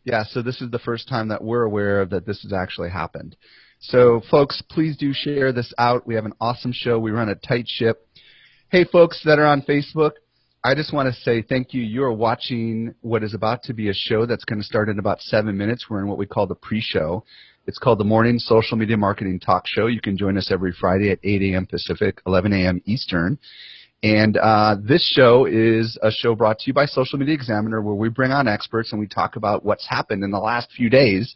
Yeah, so this is the first time that we're aware of that this has actually happened. So, folks, please do share this out. We have an awesome show. We run a tight ship. Hey, folks that are on Facebook, I just want to say thank you. You are watching what is about to be a show that's going to start in about 7 minutes. We're in what we call the pre-show. It's called the Morning Social Media Marketing Talk Show. You can join us every Friday at 8 a.m. Pacific, 11 a.m. Eastern. And this show is a show brought to you by Social Media Examiner, where we bring on experts and we talk about what's happened in the last few days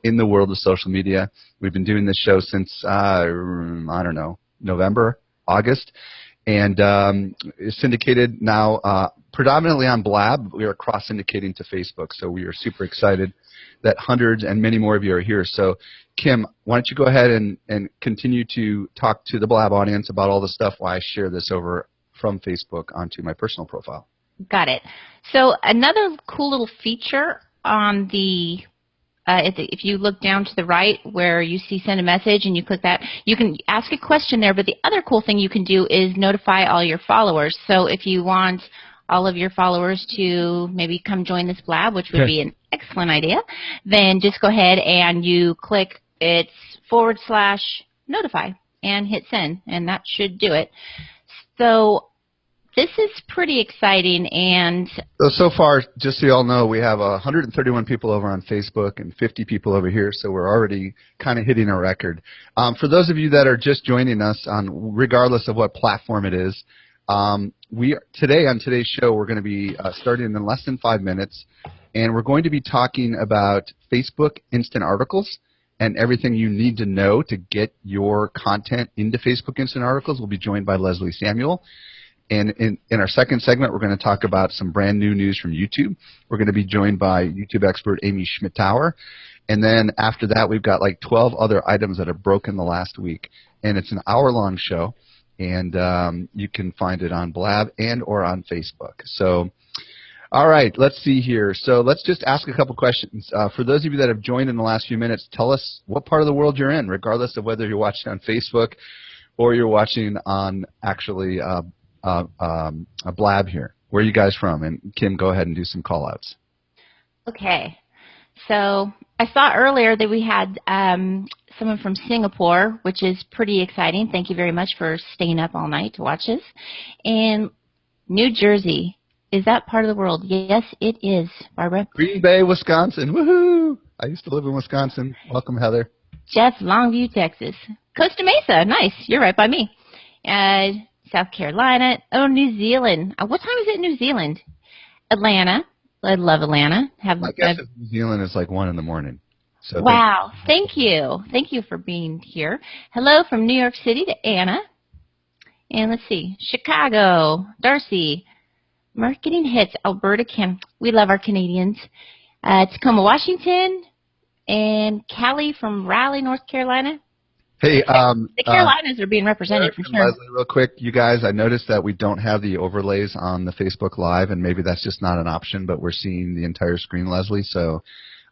in the world of social media. We've been doing this show since, I don't know, November, August. And it's syndicated now predominantly on Blab. We are cross-syndicating to Facebook, so we are super excited that hundreds and many more of you are here. So, Kim, why don't you go ahead and continue to talk to the Blab audience about all the stuff while I share this over from Facebook onto my personal profile. Got it. So another cool little feature on the if you look down to the right where you see send a message and you click that, you can ask a question there, but the other cool thing you can do is notify all your followers. So if you want all of your followers to maybe come join this Blab, which would be an excellent idea, then just go ahead and you click it's /notify and hit send, and that should do it. So this is pretty exciting. And so far, just so you all know, we have 131 people over on Facebook and 50 people over here, so we're already kind of hitting a record. For those of you that are just joining us, regardless of what platform it is, today on today's show, we're going to be starting in less than 5 minutes, and we're going to be talking about Facebook Instant Articles and everything you need to know to get your content into Facebook Instant Articles. We'll be joined by Leslie Samuel. And in our second segment, we're going to talk about some brand new news from YouTube. We're going to be joined by YouTube expert Amy Schmittauer. And then after that, we've got like 12 other items that have broken the last week. And it's an hour-long show, and you can find it on Blab and or on Facebook. So, all right, let's see here. So let's just ask a couple questions. For those of you that have joined in the last few minutes, tell us what part of the world you're in, regardless of whether you're watching on Facebook or you're watching on actually a Blab here. Where are you guys from? And Kim, go ahead and do some call-outs. Okay. So I saw earlier that we had someone from Singapore, which is pretty exciting. Thank you very much for staying up all night to watch us. And New Jersey. Is that part of the world? Yes, it is, Barbara. Green Bay, Wisconsin. Woohoo! I used to live in Wisconsin. Welcome, Heather. Jeff, Longview, Texas. Costa Mesa. Nice. You're right by me. South Carolina. Oh, New Zealand. What time is it in New Zealand? Atlanta. I love Atlanta. I guess New Zealand is like 1 in the morning. So wow. Thank you. Thank you for being here. Hello from New York City to Anna. And let's see. Chicago. Darcy. Marketing Hits, Alberta, Canada. We love our Canadians. Tacoma, Washington. And Callie from Raleigh, North Carolina. Hey, the Carolinas are being represented for sure. Leslie, real quick, you guys, I noticed that we don't have the overlays on the Facebook Live, and maybe that's just not an option, but we're seeing the entire screen, Leslie, so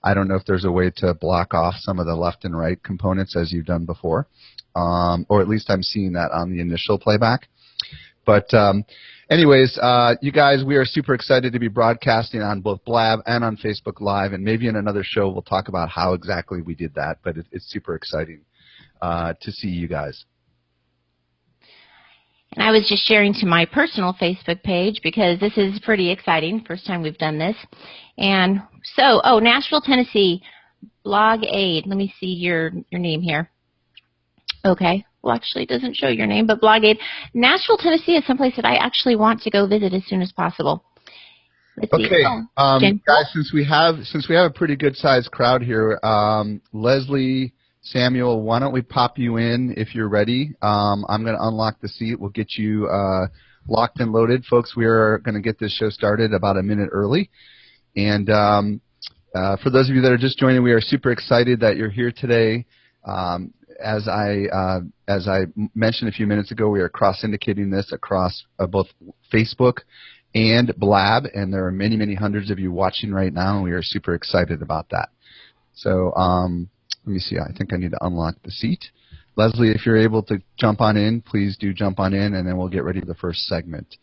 I don't know if there's a way to block off some of the left and right components as you've done before, or at least I'm seeing that on the initial playback. But anyways, you guys, we are super excited to be broadcasting on both Blab and on Facebook Live, and maybe in another show we'll talk about how exactly we did that, but it's super exciting to see you guys. And I was just sharing to my personal Facebook page because this is pretty exciting. First time we've done this. And so, Nashville, Tennessee, Blog Aid. Let me see your name here. Okay. Well, actually, it doesn't show your name, but Blog Aid. Nashville, Tennessee is someplace that I actually want to go visit as soon as possible. Let's okay, see. Guys, since we have a pretty good sized crowd here, Leslie, Samuel, why don't we pop you in if you're ready? I'm going to unlock the seat. We'll get you locked and loaded. Folks, we are going to get this show started about a minute early. And for those of you that are just joining, we are super excited that you're here today. As I mentioned a few minutes ago, we are cross-syndicating this across both Facebook and Blab, and there are many, many hundreds of you watching right now, and we are super excited about that. So let me see. I think I need to unlock the seat. Leslie, if you're able to jump on in, please do jump on in, and then we'll get ready for the first segment.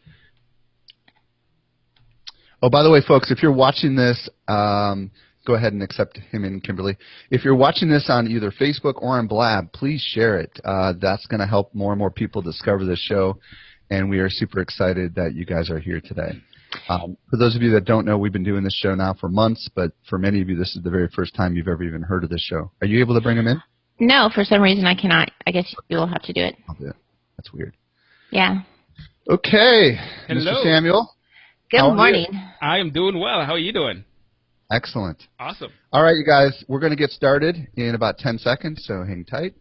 Oh, by the way, folks, if you're watching this, go ahead and accept him and Kimberly. If you're watching this on either Facebook or on Blab, please share it. That's going to help more and more people discover this show, and we are super excited that you guys are here today. For those of you that don't know, we've been doing this show now for months, but for many of you, this is the very first time you've ever even heard of this show. Are you able to bring them in? No, for some reason I cannot. I guess you'll have to do it. I'll do it. That's weird. Yeah. Okay. Hello. Mr. Samuel. Good morning. I am doing well. How are you doing? Excellent. Awesome. All right, you guys, we're going to get started in about 10 seconds, so hang tight.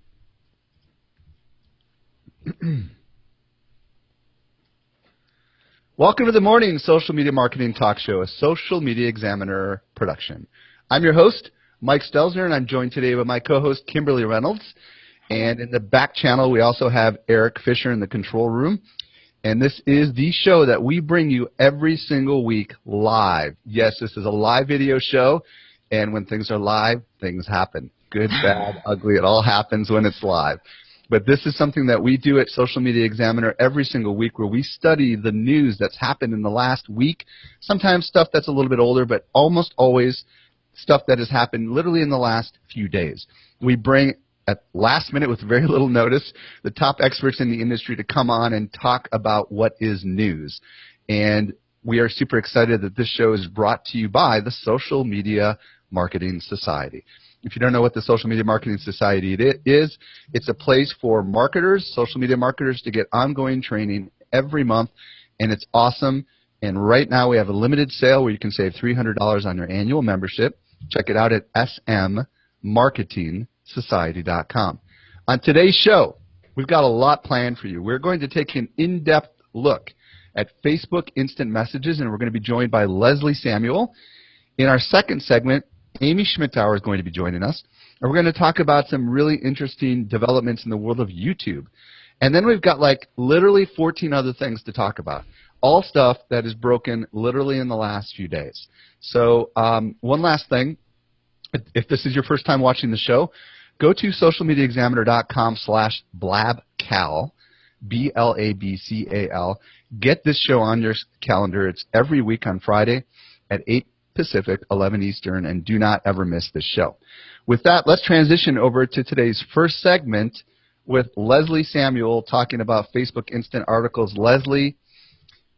Welcome to the Morning Social Media Marketing Talk Show, a Social Media Examiner production. I'm your host, Mike Stelzner, and I'm joined today by my co-host, Kimberly Reynolds. And in the back channel, we also have Eric Fisher in the control room. And this is the show that we bring you every single week live. Yes, this is a live video show, and when things are live, things happen. Good, bad, ugly, it all happens when it's live. But this is something that we do at Social Media Examiner every single week, where we study the news that's happened in the last week, sometimes stuff that's a little bit older, but almost always stuff that has happened literally in the last few days. We bring at last minute, with very little notice, the top experts in the industry to come on and talk about what is news. And we are super excited that this show is brought to you by the Social Media Marketing Society. If you don't know what the Social Media Marketing Society is, it's a place for marketers, social media marketers, to get ongoing training every month, and it's awesome. And right now we have a limited sale where you can save $300 on your annual membership. Check it out at smmarketingsociety.com. On today's show, we've got a lot planned for you. We're going to take an in-depth look at Facebook Instant Messages, and we're going to be joined by Leslie Samuel. In our second segment, Amy Schmittauer is going to be joining us, and we're going to talk about some really interesting developments in the world of YouTube. And then we've got like literally 14 other things to talk about, all stuff that is broken literally in the last few days. So one last thing. If this is your first time watching the show, go to socialmediaexaminer.com/blabcal, BLABCAL. Get this show on your calendar. It's every week on Friday at 8 Pacific, 11 Eastern, and do not ever miss this show. With that, let's transition over to today's first segment with Leslie Samuel talking about Facebook Instant Articles. Leslie,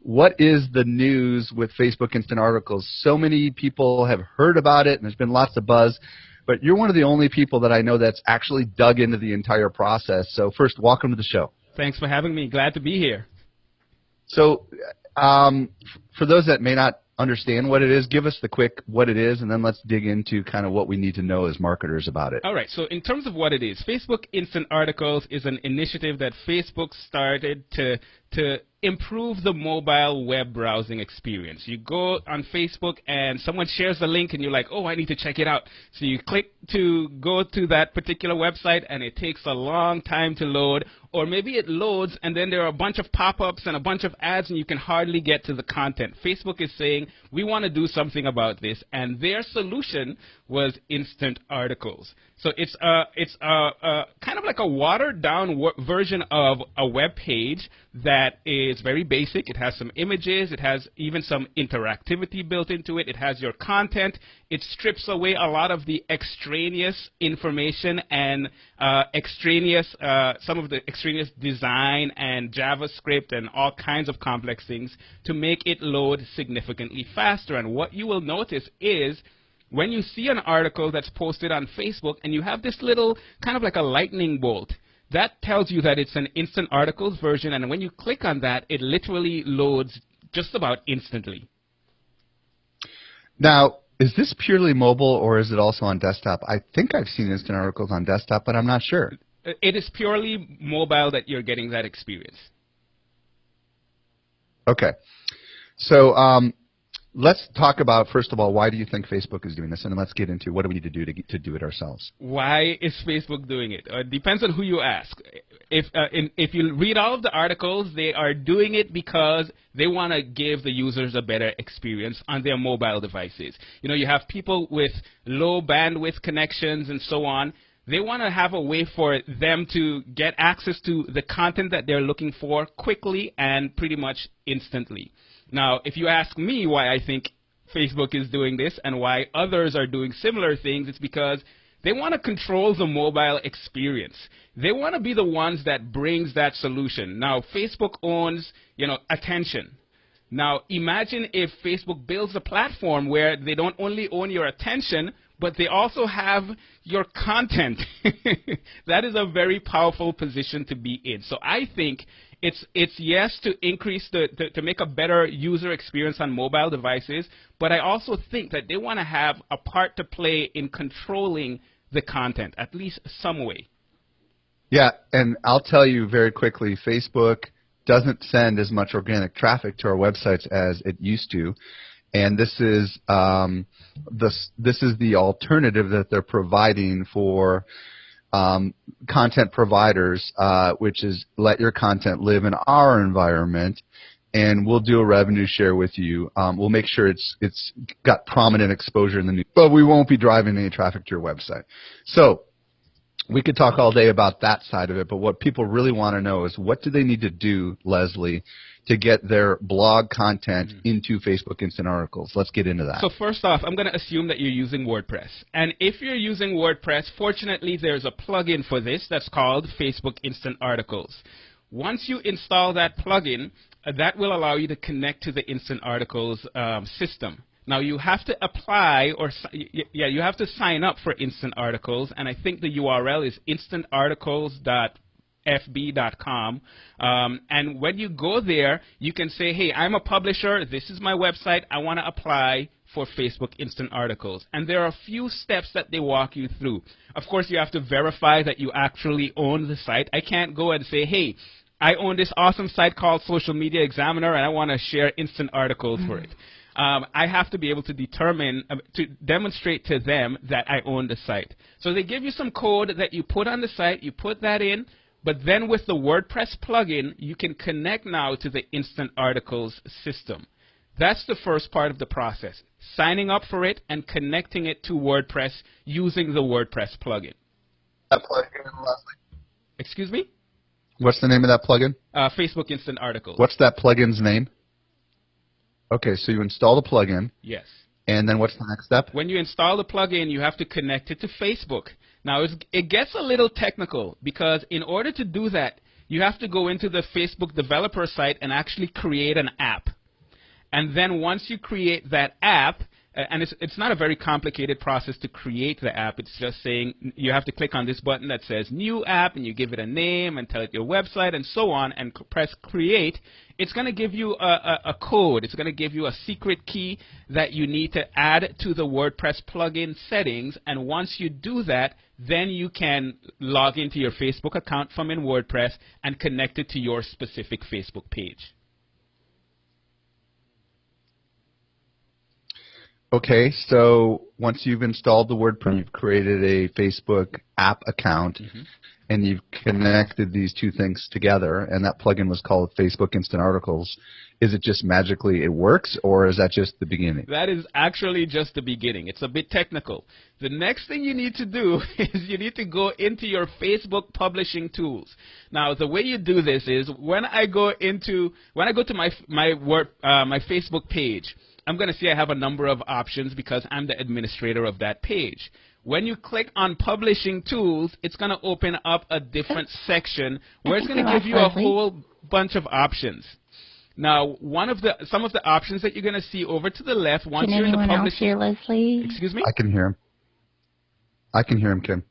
what is the news with Facebook Instant Articles? So many people have heard about it, and there's been lots of buzz, but you're one of the only people that I know that's actually dug into the entire process. So first, welcome to the show. Thanks for having me. Glad to be here. So for those that may not understand what it is, give us the quick what it is, and then let's dig into kind of what we need to know as marketers about it. All right, so in terms of what it is, Facebook Instant Articles is an initiative that Facebook started to improve the mobile web browsing experience. You go on Facebook and someone shares the link and you're like, oh, I need to check it out. So you click to go to that particular website and it takes a long time to load, or maybe it loads and then there are a bunch of pop-ups and a bunch of ads and you can hardly get to the content. Facebook is saying, we want to do something about this, and their solution was Instant Articles. So it's kind of like a watered-down version of a web page that is very basic. It has some images. It has even some interactivity built into it. It has your content. It strips away a lot of the extraneous information and some of the extraneous design and JavaScript and all kinds of complex things to make it load significantly faster. And what you will notice is when you see an article that's posted on Facebook and you have this little kind of like a lightning bolt, that tells you that it's an Instant Articles version, and when you click on that, it literally loads just about instantly. Now, is this purely mobile or is it also on desktop? I think I've seen Instant Articles on desktop, but I'm not sure. It is purely mobile that you're getting that experience. Okay. So let's talk about, first of all, why do you think Facebook is doing this? And then let's get into what do we need to do to do it ourselves. Why is Facebook doing it? It depends on who you ask. If you read all of the articles, they are doing it because they want to give the users a better experience on their mobile devices. You know, you have people with low bandwidth connections and so on. They want to have a way for them to get access to the content that they're looking for quickly and pretty much instantly. Now, if you ask me why I think Facebook is doing this and why others are doing similar things, it's because they want to control the mobile experience. They want to be the ones that brings that solution. Now, Facebook owns, attention. Now, imagine if Facebook builds a platform where they don't only own your attention, but they also have your content. That is a very powerful position to be in. So I think it's yes to increase to make a better user experience on mobile devices, but I also think that they want to have a part to play in controlling the content, at least some way. Yeah, and I'll tell you very quickly, Facebook doesn't send as much organic traffic to our websites as it used to, and this is the alternative that they're providing for content providers, which is let your content live in our environment, and we'll do a revenue share with you. We'll make sure it's got prominent exposure in the news, but we won't be driving any traffic to your website. So we could talk all day about that side of it, but what people really want to know is what do they need to do, Leslie, to get their blog content into Facebook Instant Articles? Let's get into that. So first off, I'm going to assume that you're using WordPress. And if you're using WordPress, fortunately, there's a plugin for this that's called Facebook Instant Articles. Once you install that plugin, that will allow you to connect to the Instant Articles system. Now, you have to apply you have to sign up for Instant Articles, and I think the URL is instantarticles.fb.com. And when you go there, you can say, hey, I'm a publisher. This is my website. I want to apply for Facebook Instant Articles. And there are a few steps that they walk you through. Of course, you have to verify that you actually own the site. I can't go and say, hey, I own this awesome site called Social Media Examiner, and I want to share instant articles for it. I have to be able to demonstrate to them that I own the site. So they give you some code that you put on the site, you put that in, but then with the WordPress plugin, you can connect now to the Instant Articles system. That's the first part of the process, signing up for it and connecting it to WordPress using the WordPress plugin. That plugin, Leslie? Excuse me? What's the name of that plugin? Facebook Instant Articles. What's that plugin's name? Okay, so you install the plugin. Yes. And then what's the next step? When you install the plugin, you have to connect it to Facebook. Now, it gets a little technical because in order to do that, you have to go into the Facebook developer site and actually create an app. And then once you create that app, and it's not a very complicated process to create the app. It's just saying you have to click on this button that says New App, and you give it a name and tell it your website and so on, and press Create. It's going to give you a code. It's going to give you a secret key that you need to add to the WordPress plugin settings. And once you do that, then you can log into your Facebook account from in WordPress and connect it to your specific Facebook page. Okay, so once you've installed the WordPress, you've created a Facebook app account, and you've connected these two things together, and that plugin was called Facebook Instant Articles. Is it just magically it works, or is that just the beginning? That is actually just the beginning. It's a bit technical. The next thing you need to do is you need to go into your Facebook publishing tools. Now, the way you do this is when I go to my Facebook page, I'm going to see I have a number of options because I'm the administrator of that page. When you click on Publishing Tools, it's going to open up a different section where it's going to give you a whole bunch of options. Now, some of the options that you're going to see over to the left, once you're in the publishing... Can anyone else hear Leslie? Excuse me? I can hear him. I can hear him, Kim.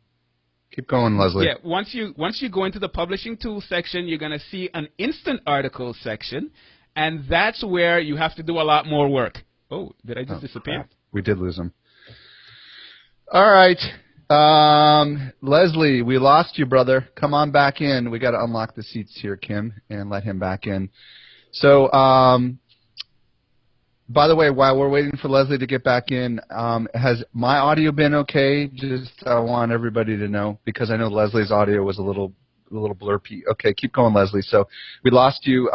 Keep going, Leslie. Yeah, once you go into the Publishing Tools section, you're going to see an Instant Articles section, and that's where you have to do a lot more work. Oh, did I just disappear? Crap. We did lose him. All right. Leslie, we lost you, brother. Come on back in. We got to unlock the seats here, Kim, and let him back in. So, by the way, while we're waiting for Leslie to get back in, has my audio been okay? Just I want everybody to know because I know Leslie's audio was a little blurpy. Okay, keep going, Leslie. So we lost you.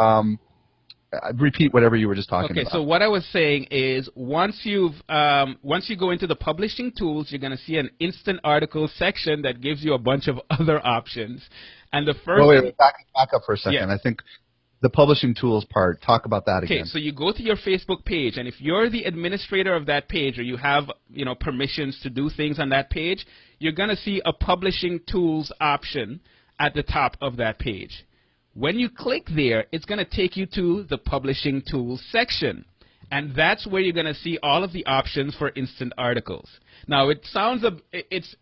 Repeat whatever you were just talking about. Okay, so what I was saying is once you go into the publishing tools, you're going to see an instant article section that gives you a bunch of other options. And the first wait, back up for a second. Yeah. I think the publishing tools part. Talk about that Okay, again. so you go to your Facebook page, and if you're the administrator of that page, or you have permissions to do things on that page, you're going to see a publishing tools option at the top of that page. When you click there, it's going to take you to the publishing tools section, and that's where you're going to see all of the options for instant articles. Now, it sounds it's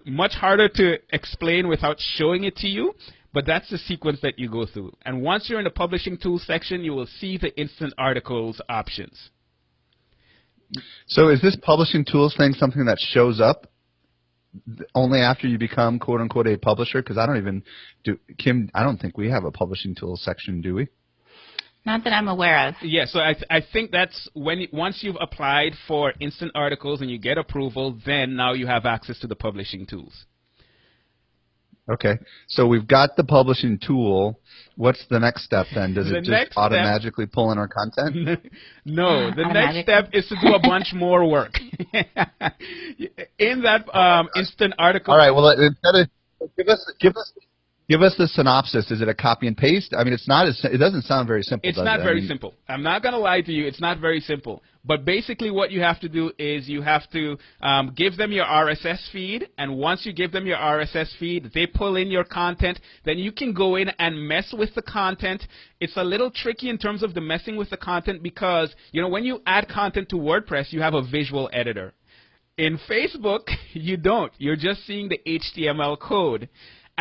much harder to explain without showing it to you, but that's the sequence that you go through. And once you're in the publishing tools section, you will see the instant articles options. So is this publishing tools thing something that shows up only after you become quote unquote a publisher? Because I don't even Kim, I don't think we have a publishing tools section, do we? Not that I'm aware of. Yeah, so I think that's once you've applied for instant articles and you get approval, then now you have access to the publishing tools. Okay, so we've got the publishing tool. What's the next step then? Does it just automatically pull in our content? No, the next step is to do a bunch more work. In that instant article. All right, well, instead of give us the synopsis. Is it a copy and paste? I mean, it's not. It doesn't sound very simple. It's not very simple. I'm not going to lie to you. It's not very simple. But basically, what you have to do is you have to give them your RSS feed, and once you give them your RSS feed, they pull in your content. Then you can go in and mess with the content. It's a little tricky in terms of the messing with the content because when you add content to WordPress, you have a visual editor. In Facebook, you don't. You're just seeing the HTML code.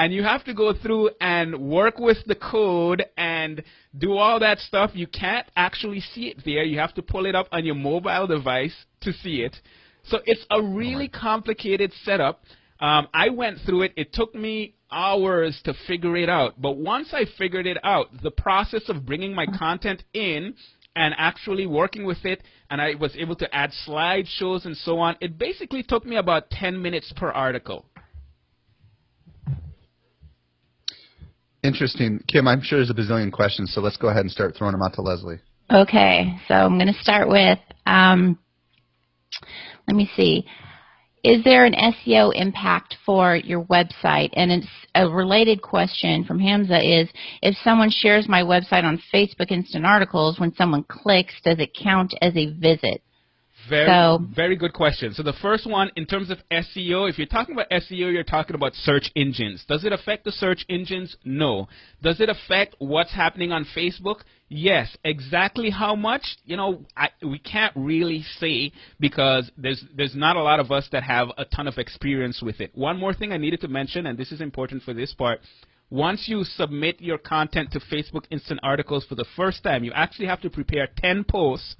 And you have to go through and work with the code and do all that stuff. You can't actually see it there. You have to pull it up on your mobile device to see it. So it's a really complicated setup. I went through it. It took me hours to figure it out. But once I figured it out, the process of bringing my content in and actually working with it, and I was able to add slideshows and so on, it basically took me about 10 minutes per article. Interesting. Kim, I'm sure there's a bazillion questions, so let's go ahead and start throwing them out to Leslie. Okay, so I'm going to start with, let me see. Is there an SEO impact for your website? And it's a related question from Hamza is, if someone shares my website on Facebook Instant Articles, when someone clicks, does it count as a visit? Very good question. So the first one, in terms of SEO, if you're talking about SEO, you're talking about search engines. Does it affect the search engines? No. Does it affect what's happening on Facebook? Yes. Exactly how much? We can't really say because there's not a lot of us that have a ton of experience with it. One more thing I needed to mention, and this is important for this part. Once you submit your content to Facebook Instant Articles for the first time, you actually have to prepare 10 posts,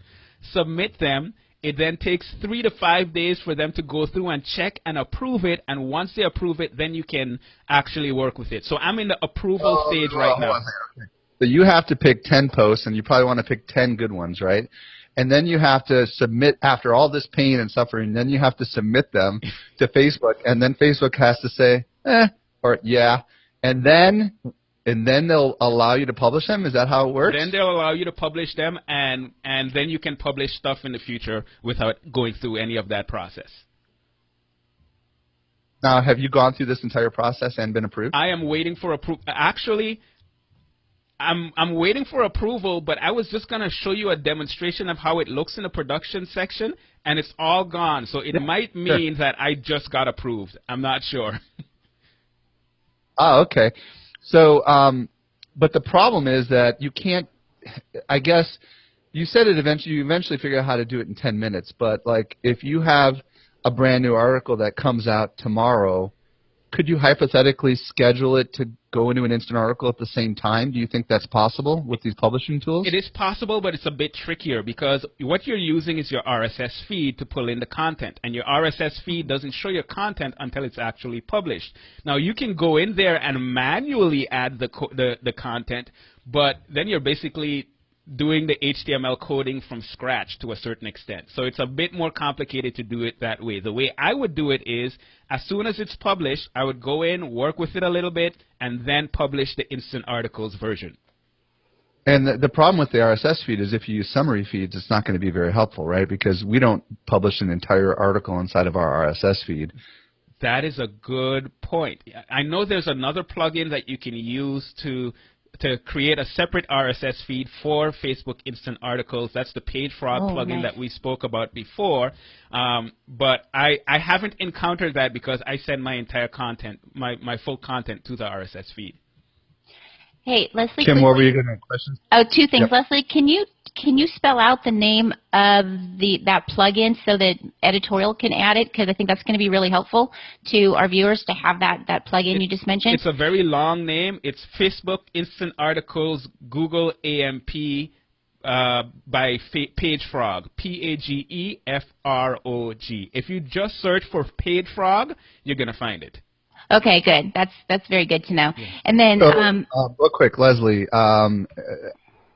submit them. It then takes 3 to 5 days for them to go through and check and approve it. And once they approve it, then you can actually work with it. So I'm in the approval stage right now. So you have to pick 10 posts, and you probably want to pick 10 good ones, right? And then you have to submit, after all this pain and suffering, then you have to submit them to Facebook. And then Facebook has to say, or yeah. And then they'll allow you to publish them? Is that how it works? Then they'll allow you to publish them, and then you can publish stuff in the future without going through any of that process. Now, have you gone through this entire process and been approved? I am waiting for approval. Actually, I'm waiting for approval, but I was just going to show you a demonstration of how it looks in the production section, and it's all gone. So it might mean that I just got approved. I'm not sure. Oh, okay. So, but the problem is that you can't, I guess, you said you eventually figure out how to do it in 10 minutes, but like if you have a brand new article that comes out tomorrow, could you hypothetically schedule it to go into an instant article at the same time? Do you think that's possible with these publishing tools? It is possible, but it's a bit trickier because what you're using is your RSS feed to pull in the content, and your RSS feed doesn't show your content until it's actually published. Now, you can go in there and manually add the content, but then you're basically doing the HTML coding from scratch to a certain extent. So it's a bit more complicated to do it that way. The way I would do it is, as soon as it's published, I would go in, work with it a little bit, and then publish the instant articles version. And the problem with the RSS feed is if you use summary feeds, it's not going to be very helpful, right? Because we don't publish an entire article inside of our RSS feed. That is a good point. I know there's another plugin that you can use to to create a separate RSS feed for Facebook Instant Articles. That's the PageFrog plugin that we spoke about before. But I haven't encountered that because I send my entire content, my full content to the RSS feed. Hey, Leslie. Kim, what were you going to questions? Oh, two things. Yep. Leslie, can you spell out the name of that plugin so that editorial can add it? Because I think that's going to be really helpful to our viewers to have that plugin you just mentioned. It's a very long name. It's Facebook Instant Articles Google AMP by PageFrog. PageFrog. If you just search for PageFrog, you're going to find it. Okay, good. That's very good to know. And then, real quick, Leslie.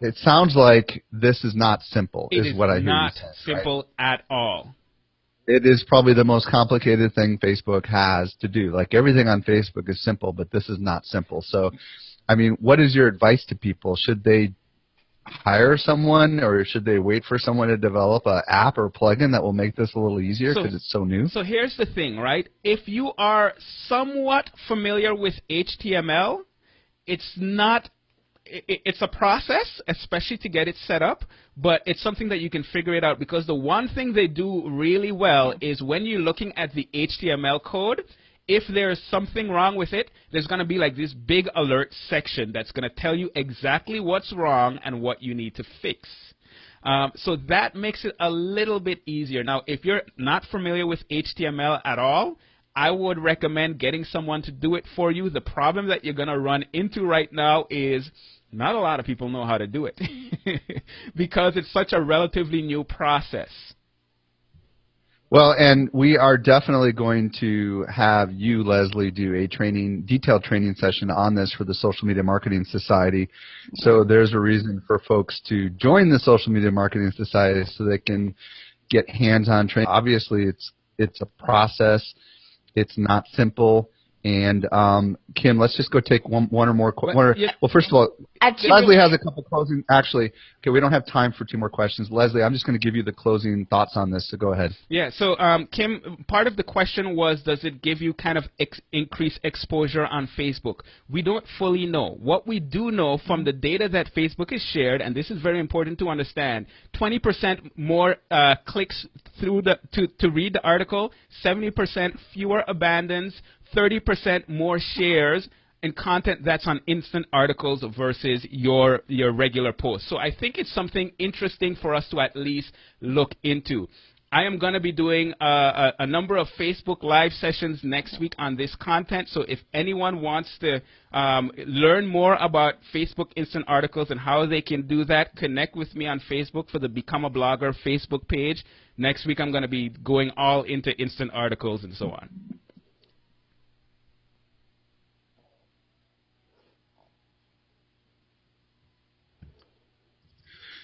It sounds like this is not simple. It is what I hear not you saying, simple at all. It is probably the most complicated thing Facebook has to do. Like everything on Facebook is simple, but this is not simple. So, I mean, what is your advice to people? Should they hire someone, or should they wait for someone to develop an app or plugin that will make this a little easier because it's so new? So here's the thing, right? If you are somewhat familiar with HTML, it's a process, especially to get it set up, but it's something that you can figure it out, because the one thing they do really well is when you're looking at the HTML code, if there's something wrong with it, there's going to be like this big alert section that's going to tell you exactly what's wrong and what you need to fix. So that makes it a little bit easier. Now, if you're not familiar with HTML at all, I would recommend getting someone to do it for you. The problem that you're going to run into right now is not a lot of people know how to do it because it's such a relatively new process. Well, and we are definitely going to have you, Leslie, do a detailed training session on this for the Social Media Marketing Society. So there's a reason for folks to join the Social Media Marketing Society so they can get hands-on training. Obviously, it's a process. It's not simple. And Kim, let's just go take one or more questions. Well, first of all, Leslie has a couple closing. Actually, okay, we don't have time for two more questions. Leslie, I'm just going to give you the closing thoughts on this. So go ahead. Yeah. So Kim, part of the question was, does it give you kind of increased exposure on Facebook? We don't fully know. What we do know from the data that Facebook has shared, and this is very important to understand, 20% more clicks through to read the article, 70% fewer abandons, 30% more shares and content that's on instant articles versus your regular posts. So I think it's something interesting for us to at least look into. I am going to be doing a number of Facebook Live sessions next week on this content. So if anyone wants to learn more about Facebook Instant Articles and how they can do that, connect with me on Facebook for the Become a Blogger Facebook page. Next week I'm going to be going all into instant articles and so on.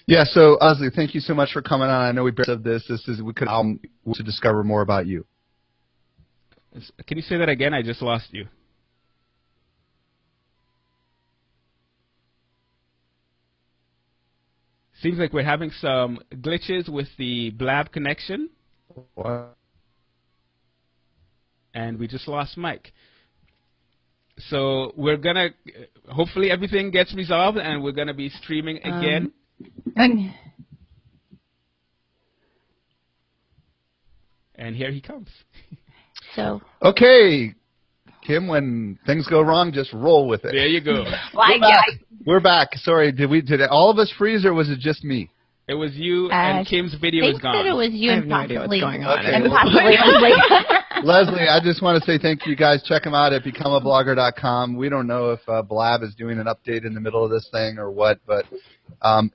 Yeah, so Leslie, thank you so much for coming on. I know we of this. We could to discover more about you. Can you say that again? I just lost you. Seems like we're having some glitches with the Blab connection. What? And we just lost Mike. So we're gonna hopefully everything gets resolved, and we're gonna be streaming again. And here he comes. So okay, Kim, when things go wrong, just roll with it. There you go. We're back. Sorry, did all of us freeze, or was it just me? It was you, and Kim's video is gone. I think that it was you I have and no idea what's going on. Okay, and possibly Leslie. Leslie, I just want to say thank you guys. Check them out at becomeablogger.com. We don't know if Blab is doing an update in the middle of this thing or what, but good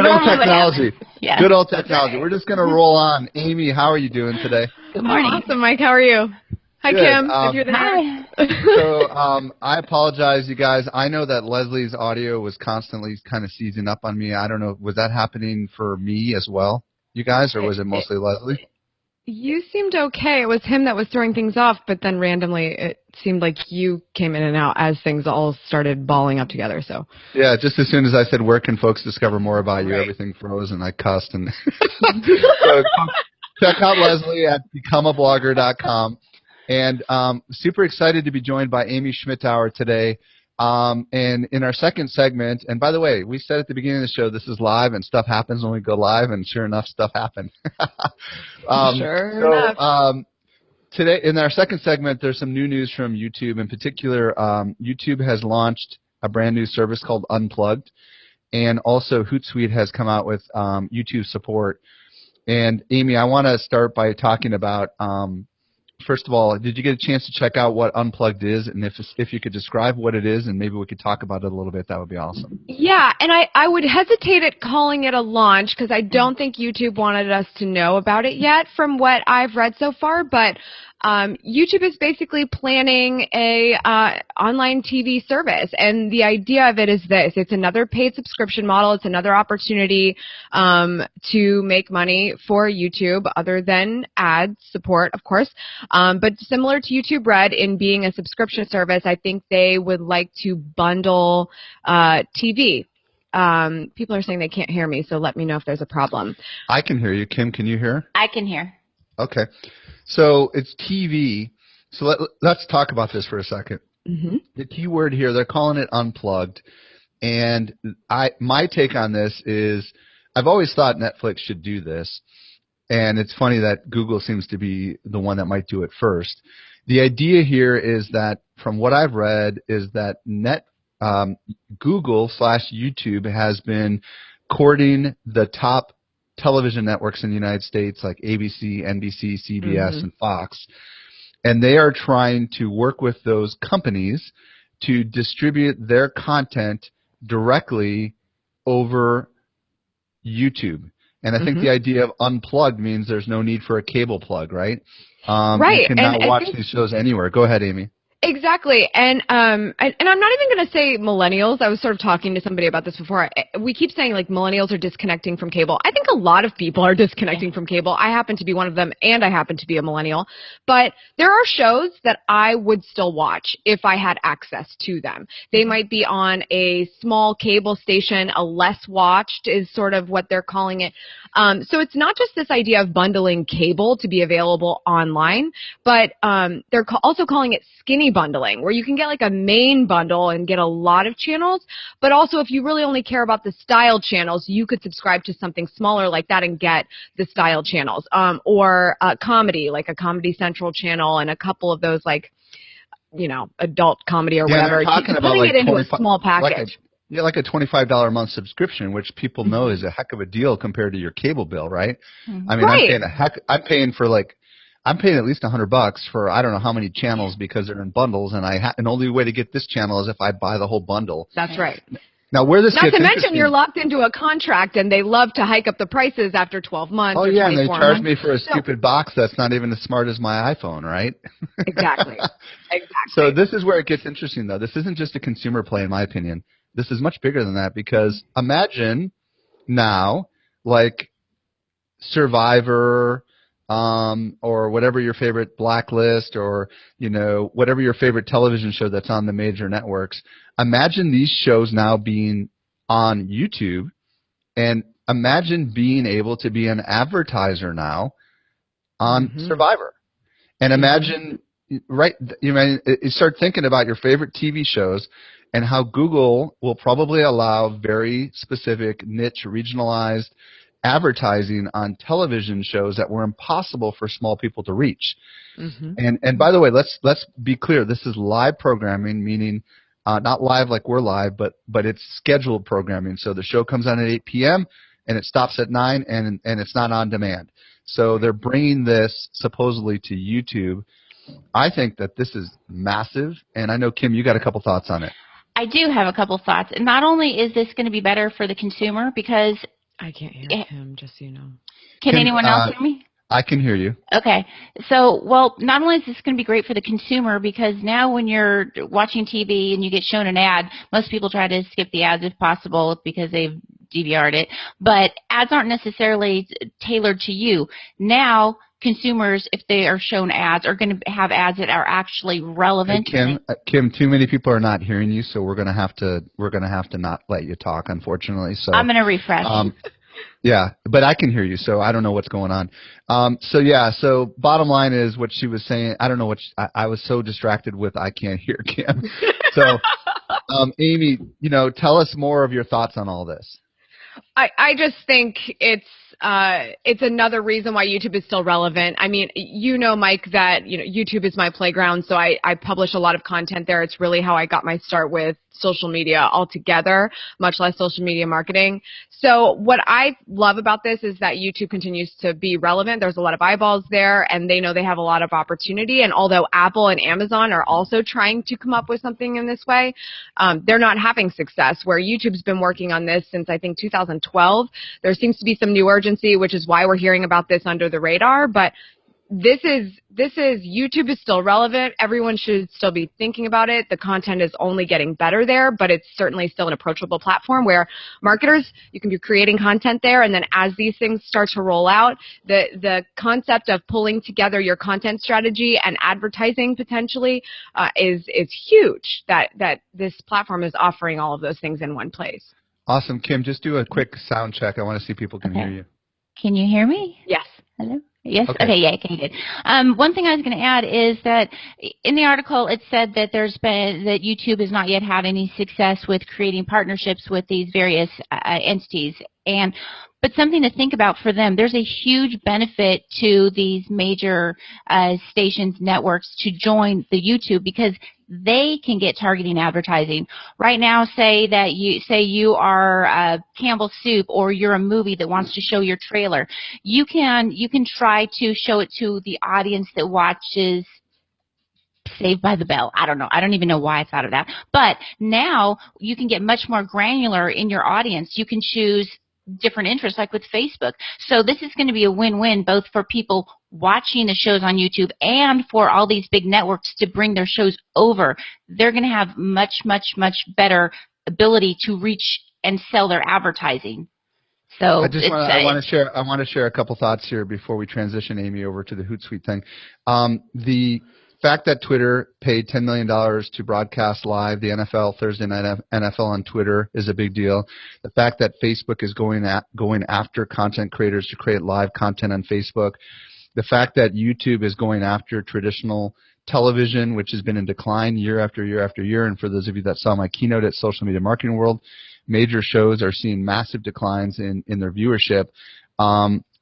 old technology. Yeah. Good old technology. We're just going to roll on. Amy, how are you doing today? Good morning. Awesome, Mike. How are you? Hi, Good. Kim. If you're there. Hi. So I apologize, you guys. I know that Leslie's audio was constantly kind of seizing up on me. I don't know. Was that happening for me as well, you guys, or was it mostly Leslie? You seemed okay. It was him that was throwing things off, but then randomly it seemed like you came in and out as things all started balling up together. So Yeah, just as soon as I said, where can folks discover more about you, everything froze and I cussed. And so check out Leslie at becomeablogger.com. And super excited to be joined by Amy Schmittauer today. And in our second segment, and by the way, we said at the beginning of the show, this is live and stuff happens when we go live, and sure enough, stuff happened. Sure enough. Today, in our second segment, there's some new news from YouTube. In particular, YouTube has launched a brand new service called Unplugged, and also Hootsuite has come out with YouTube support. And Amy, I want to start by talking about, first of all, did you get a chance to check out what Unplugged is? And if you could describe what it is, and maybe we could talk about it a little bit, that would be awesome. Yeah, and I would hesitate at calling it a launch because I don't think YouTube wanted us to know about it yet from what I've read so far, but YouTube is basically planning a online TV service, and the idea of it is this: it's another paid subscription model. It's another opportunity to make money for YouTube, other than ad support, of course. But similar to YouTube Red in being a subscription service, I think they would like to bundle TV. People are saying they can't hear me, so let me know if there's a problem. I can hear you. Kim, can you hear? I can hear. Okay. So it's TV. So let's talk about this for a second. Mm-hmm. The key word here, they're calling it Unplugged. And my take on this is I've always thought Netflix should do this. And it's funny that Google seems to be the one that might do it first. The idea here is that, from what I've read, is that Google/YouTube has been courting the top television networks in the United States like ABC, NBC, CBS, and Fox. And they are trying to work with those companies to distribute their content directly over YouTube. And I think the idea of Unplugged means there's no need for a cable plug, right? Right. You can now watch these shows anywhere. Go ahead, Amy. Exactly. And I'm not even going to say millennials. I was sort of talking to somebody about this before. We keep saying like millennials are disconnecting from cable. I think a lot of people are disconnecting from cable. I happen to be one of them, and I happen to be a millennial. But there are shows that I would still watch if I had access to them. They might be on a small cable station. A less watched is sort of what they're calling it. So it's not just this idea of bundling cable to be available online, but they're also calling it skinny bundling, where you can get like a main bundle and get a lot of channels, but also if you really only care about the style channels, you could subscribe to something smaller like that and get the style channels, or comedy, like a Comedy Central channel and a couple of those, like, you know, adult comedy or whatever. They're talking about putting like it into a small package. Like a $25 a month subscription, which people know is a heck of a deal compared to your cable bill, right? I mean, Right. I'm paying at least $100 for I don't know how many channels because they're in bundles, and and the only way to get this channel is if I buy the whole bundle. That's right. Now, where this Not gets to mention interesting- you're locked into a contract, and they love to hike up the prices after 12 months. Oh or yeah, and they 24 charge months. me for a stupid box that's not even as smart as my iPhone, right? Exactly. Exactly. So this is where it gets interesting, though. This isn't just a consumer play, in my opinion. This is much bigger than that, because imagine now, like Survivor, or whatever your favorite Blacklist, or whatever your favorite television show that's on the major networks. Imagine these shows now being on YouTube, and imagine being able to be an advertiser now on Survivor. And imagine, right? You start thinking about your favorite TV shows and how Google will probably allow very specific, niche, regionalized advertising on television shows that were impossible for small people to reach. And by the way, let's be clear. This is live programming, meaning not live like we're live, but it's scheduled programming. So the show comes on at 8 p.m. and it stops at 9, and it's not on demand. So they're bringing this supposedly to YouTube. I think that this is massive, and I know, Kim, you got a couple thoughts on it. I do have a couple thoughts. And not only is this going to be better for the consumer, because I can't hear him, just so you know. Can anyone else hear me? I can hear you. Okay. So, well, not only is this going to be great for the consumer, because now when you're watching TV and you get shown an ad, most people try to skip the ads if possible because they've DVR'd it. But ads aren't necessarily tailored to you. Now, consumers, if they are shown ads, are going to have ads that are actually relevant. Hey, Kim, too many people are not hearing you, so we're going to have to not let you talk, unfortunately. So I'm going to refresh. Yeah, but I can hear you, so I don't know what's going on. So bottom line is what she was saying. I don't know what I was so distracted with. I can't hear Kim. So, Amy, tell us more of your thoughts on all this. I just think it's another reason why YouTube is still relevant. I mean, Mike, that YouTube is my playground, so I publish a lot of content there. It's really how I got my start with social media altogether, much less social media marketing. So what I love about this is that YouTube continues to be relevant. There's a lot of eyeballs there, and they know they have a lot of opportunity. And although Apple and Amazon are also trying to come up with something in this way, they're not having success, where YouTube's been working on this since, I think, 2012. There seems to be some new urgency, which is why we're hearing about this under the radar. But this is YouTube is still relevant. Everyone should still be thinking about it. The content is only getting better there, but it's certainly still an approachable platform where marketers, you can be creating content there, and then as these things start to roll out, the concept of pulling together your content strategy and advertising potentially is huge. That this platform is offering all of those things in one place. Awesome, Kim. Just do a quick sound check. I want to see if people can hear you. Can you hear me? Yes. Hello? Yes? Okay, yeah, I did. One thing I was going to add is that in the article it said that that YouTube has not yet had any success with creating partnerships with these various entities. But something to think about for them, there's a huge benefit to these major stations, networks to join the YouTube, because they can get targeting advertising. Right now, say you are Campbell Soup, or you're a movie that wants to show your trailer. You can try to show it to the audience that watches Saved by the Bell. I don't know. I don't even know why I thought of that. But now you can get much more granular in your audience. You can choose different interests, like with Facebook. So this is going to be a win-win, both for people watching the shows on YouTube and for all these big networks to bring their shows over. They're going to have much, much, much better ability to reach and sell their advertising. So I want to share a couple thoughts here before we transition Amy over to the Hootsuite thing. The fact that Twitter paid $10 million to broadcast live the NFL Thursday Night NFL on Twitter is a big deal. The fact that Facebook is going after content creators to create live content on Facebook. The fact that YouTube is going after traditional television, which has been in decline year after year after year. And for those of you that saw my keynote at Social Media Marketing World, major shows are seeing massive declines in their viewership.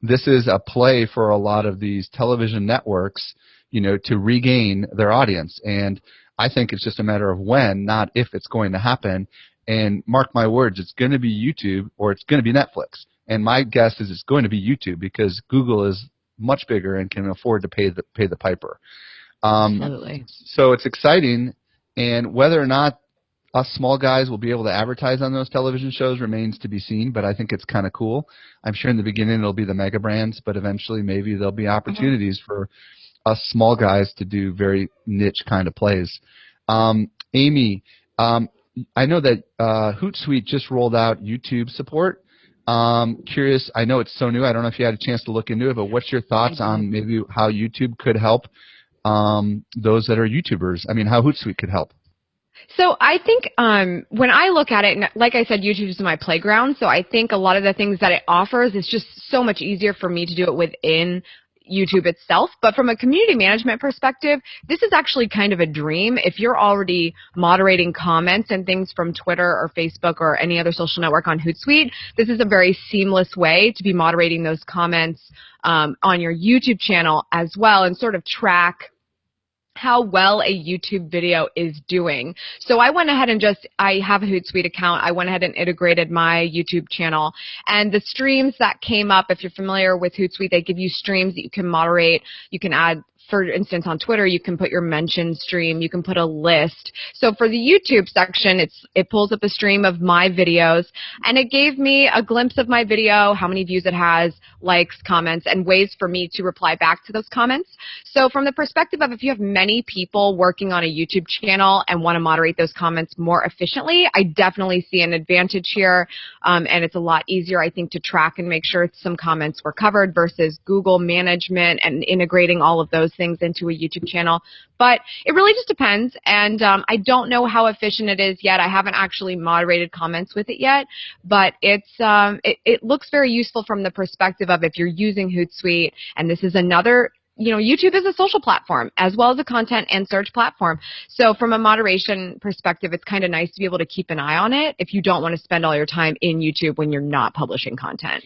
This is a play for a lot of these television networks, to regain their audience. And I think it's just a matter of when, not if it's going to happen. And mark my words, it's going to be YouTube or it's going to be Netflix. And my guess is it's going to be YouTube, because Google is much bigger and can afford to pay the piper. Absolutely. So it's exciting, and whether or not us small guys will be able to advertise on those television shows remains to be seen, but I think it's kind of cool. I'm sure in the beginning it'll be the mega brands, but eventually maybe there'll be opportunities for us small guys to do very niche kind of plays. Amy, I know that Hootsuite just rolled out YouTube support. Curious, I know it's so new, I don't know if you had a chance to look into it, but what's your thoughts on maybe how YouTube could help those that are YouTubers? I mean, how Hootsuite could help? So I think when I look at it, like I said, YouTube is my playground, so I think a lot of the things that it offers is just so much easier for me to do it within YouTube itself. But from a community management perspective, this is actually kind of a dream. If you're already moderating comments and things from Twitter or Facebook or any other social network on Hootsuite, this is a very seamless way to be moderating those comments on your YouTube channel as well, and sort of track how well a YouTube video is doing. So I went ahead and I have a Hootsuite account. I went ahead and integrated my YouTube channel. And the streams that came up, if you're familiar with Hootsuite, they give you streams that you can moderate. You can add, for instance, on Twitter, you can put your mention stream. You can put a list. So for the YouTube section, it pulls up a stream of my videos, and it gave me a glimpse of my video, how many views it has, likes, comments, and ways for me to reply back to those comments. So from the perspective of if you have many people working on a YouTube channel and want to moderate those comments more efficiently, I definitely see an advantage here, and it's a lot easier, I think, to track and make sure some comments were covered versus Google management and integrating all of those things into a YouTube channel. But it really just depends, and I don't know how efficient it is yet. I haven't actually moderated comments with it yet, but it looks very useful from the perspective of if you're using Hootsuite, and this is another, YouTube is a social platform as well as a content and search platform. So from a moderation perspective, it's kind of nice to be able to keep an eye on it if you don't want to spend all your time in YouTube when you're not publishing content.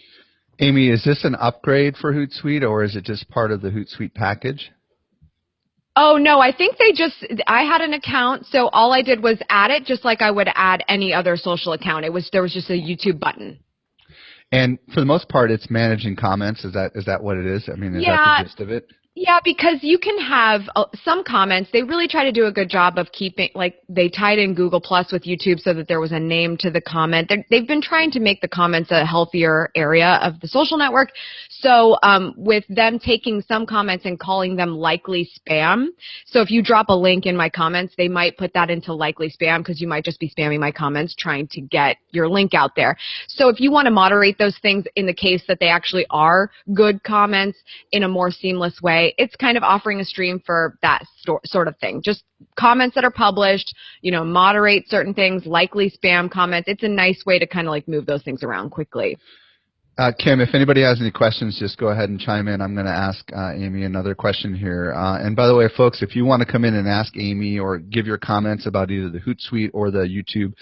Amy, is this an upgrade for Hootsuite, or is it just part of the Hootsuite package? Oh, no, I think I had an account, so all I did was add it just like I would add any other social account. There was just a YouTube button. And for the most part, it's managing comments. Is that what it is? I mean, is that the gist of it? Yeah, because you can have some comments. They really try to do a good job of keeping, like they tied in Google Plus with YouTube so that there was a name to the comment. They've been trying to make the comments a healthier area of the social network. So with them taking some comments and calling them likely spam. So if you drop a link in my comments, they might put that into likely spam because you might just be spamming my comments trying to get your link out there. So if you want to moderate those things in the case that they actually are good comments in a more seamless way, it's kind of offering a stream for that sort of thing. Just comments that are published, moderate certain things, likely spam comments. It's a nice way to kind of like move those things around quickly. Kim, if anybody has any questions, just go ahead and chime in. I'm going to ask Amy another question here. And by the way, folks, if you want to come in and ask Amy or give your comments about either the Hootsuite or the YouTube,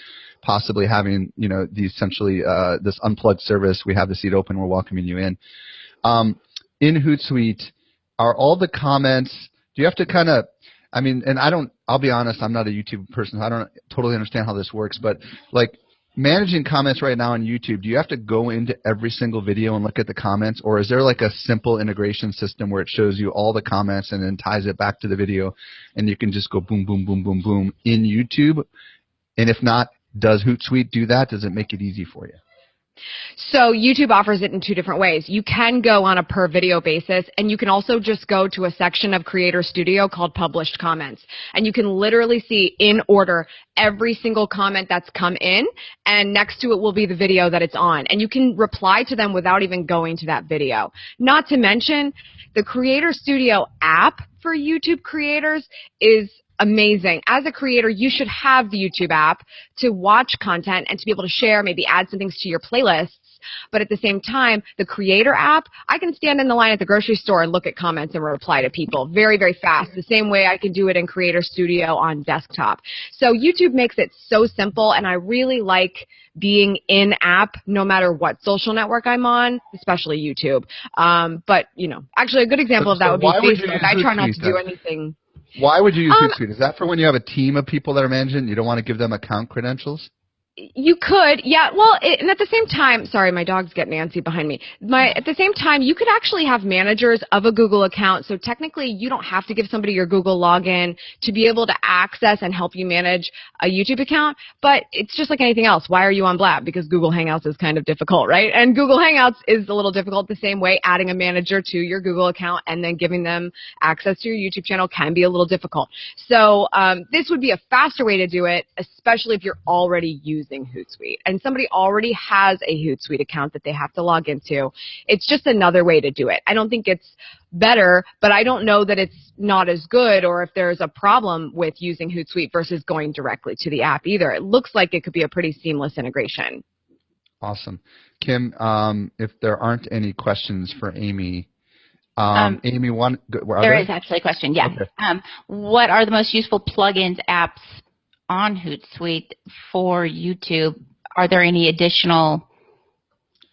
possibly having, essentially this unplugged service, we have the seat open. We're welcoming you in. In Hootsuite, are all the comments, do you have to kind of, and I'll be honest, I'm not a YouTube person, so I don't totally understand how this works, but like managing comments right now on YouTube, do you have to go into every single video and look at the comments, or is there like a simple integration system where it shows you all the comments and then ties it back to the video and you can just go boom, boom, boom, boom, boom in YouTube? And if not, does Hootsuite do that? Does it make it easy for you? So YouTube offers it in two different ways. You can go on a per video basis, and you can also just go to a section of Creator Studio called Published Comments. And you can literally see in order every single comment that's come in, and next to it will be the video that it's on. And you can reply to them without even going to that video. Not to mention, the Creator Studio app for YouTube creators is amazing. As a creator, you should have the YouTube app to watch content and to be able to share, maybe add some things to your playlists. But at the same time, the Creator app, I can stand in the line at the grocery store and look at comments and reply to people very, very fast, the same way I can do it in Creator Studio on desktop. So YouTube makes it so simple, and I really like being in-app no matter what social network I'm on, especially YouTube. But, actually a good example of that would be Facebook. I try not to do anything. Why would you use Hootsuite? Is that for when you have a team of people that are managing it? You don't want to give them account credentials? You could, yeah. Well, and at the same time, sorry, my dog's getting antsy behind me. At the same time, you could actually have managers of a Google account. So technically, you don't have to give somebody your Google login to be able to access and help you manage a YouTube account. But it's just like anything else. Why are you on Blab? Because Google Hangouts is kind of difficult, right? And Google Hangouts is a little difficult the same way. Adding a manager to your Google account and then giving them access to your YouTube channel can be a little difficult. So this would be a faster way to do it, especially if you're already using Hootsuite and somebody already has a Hootsuite account that they have to log into. It's just another way to do it. I don't think it's better, but I don't know that it's not as good or if there's a problem with using Hootsuite versus going directly to the app either. It looks like it could be a pretty seamless integration. Awesome. Kim, if there aren't any questions for Amy, Amy, there is actually a question, yeah. Okay. What are the most useful plugins, apps on Hootsuite for YouTube? Are there any additional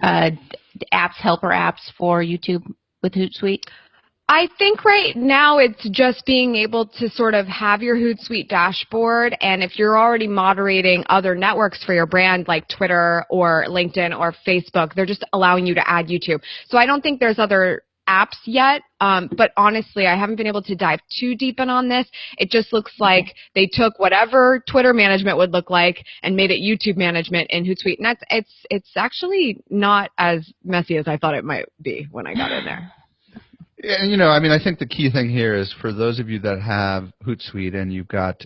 helper apps for YouTube with Hootsuite? I think right now it's just being able to sort of have your Hootsuite dashboard, and if you're already moderating other networks for your brand like Twitter or LinkedIn or Facebook, they're just allowing you to add YouTube. So I don't think there's other apps yet, but honestly, I haven't been able to dive too deep in on this. It just looks like they took whatever Twitter management would look like and made it YouTube management in Hootsuite, and it's actually not as messy as I thought it might be when I got in there. Yeah, I think the key thing here is for those of you that have Hootsuite and you've got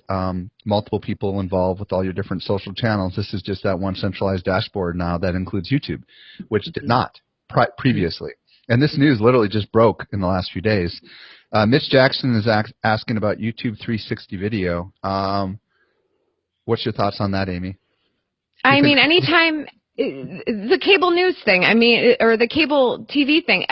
multiple people involved with all your different social channels, this is just that one centralized dashboard now that includes YouTube, which did not previously. And this news literally just broke in the last few days. Mitch Jackson is asking about YouTube 360 video. What's your thoughts on that, Amy? I mean, anytime the cable news thing, I mean, or the cable TV thing,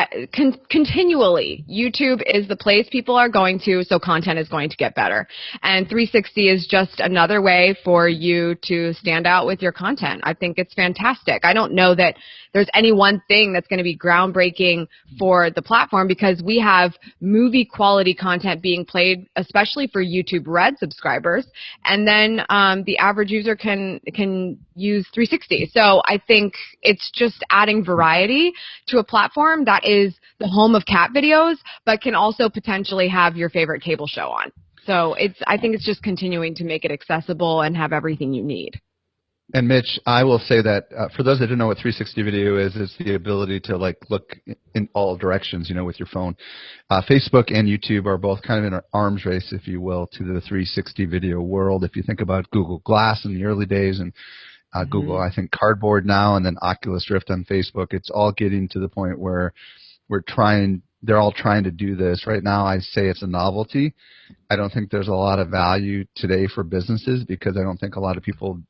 continually, YouTube is the place people are going to, so content is going to get better. And 360 is just another way for you to stand out with your content. I think it's fantastic. I don't know that there's any one thing that's going to be groundbreaking for the platform, because we have movie quality content being played, especially for YouTube Red subscribers, and then the average user can use 360. So I think it's just adding variety to a platform that is the home of cat videos, but can also potentially have your favorite cable show on. So I think it's just continuing to make it accessible and have everything you need. And Mitch, I will say that for those that don't know what 360 video is, it's the ability to look in all directions, with your phone. Facebook and YouTube are both kind of in an arms race, if you will, to the 360 video world. If you think about Google Glass in the early days and Google, I think Cardboard now, and then Oculus Rift on Facebook, it's all getting to the point where they're all trying to do this. Right now, I say it's a novelty. I don't think there's a lot of value today for businesses, because I don't think a lot of people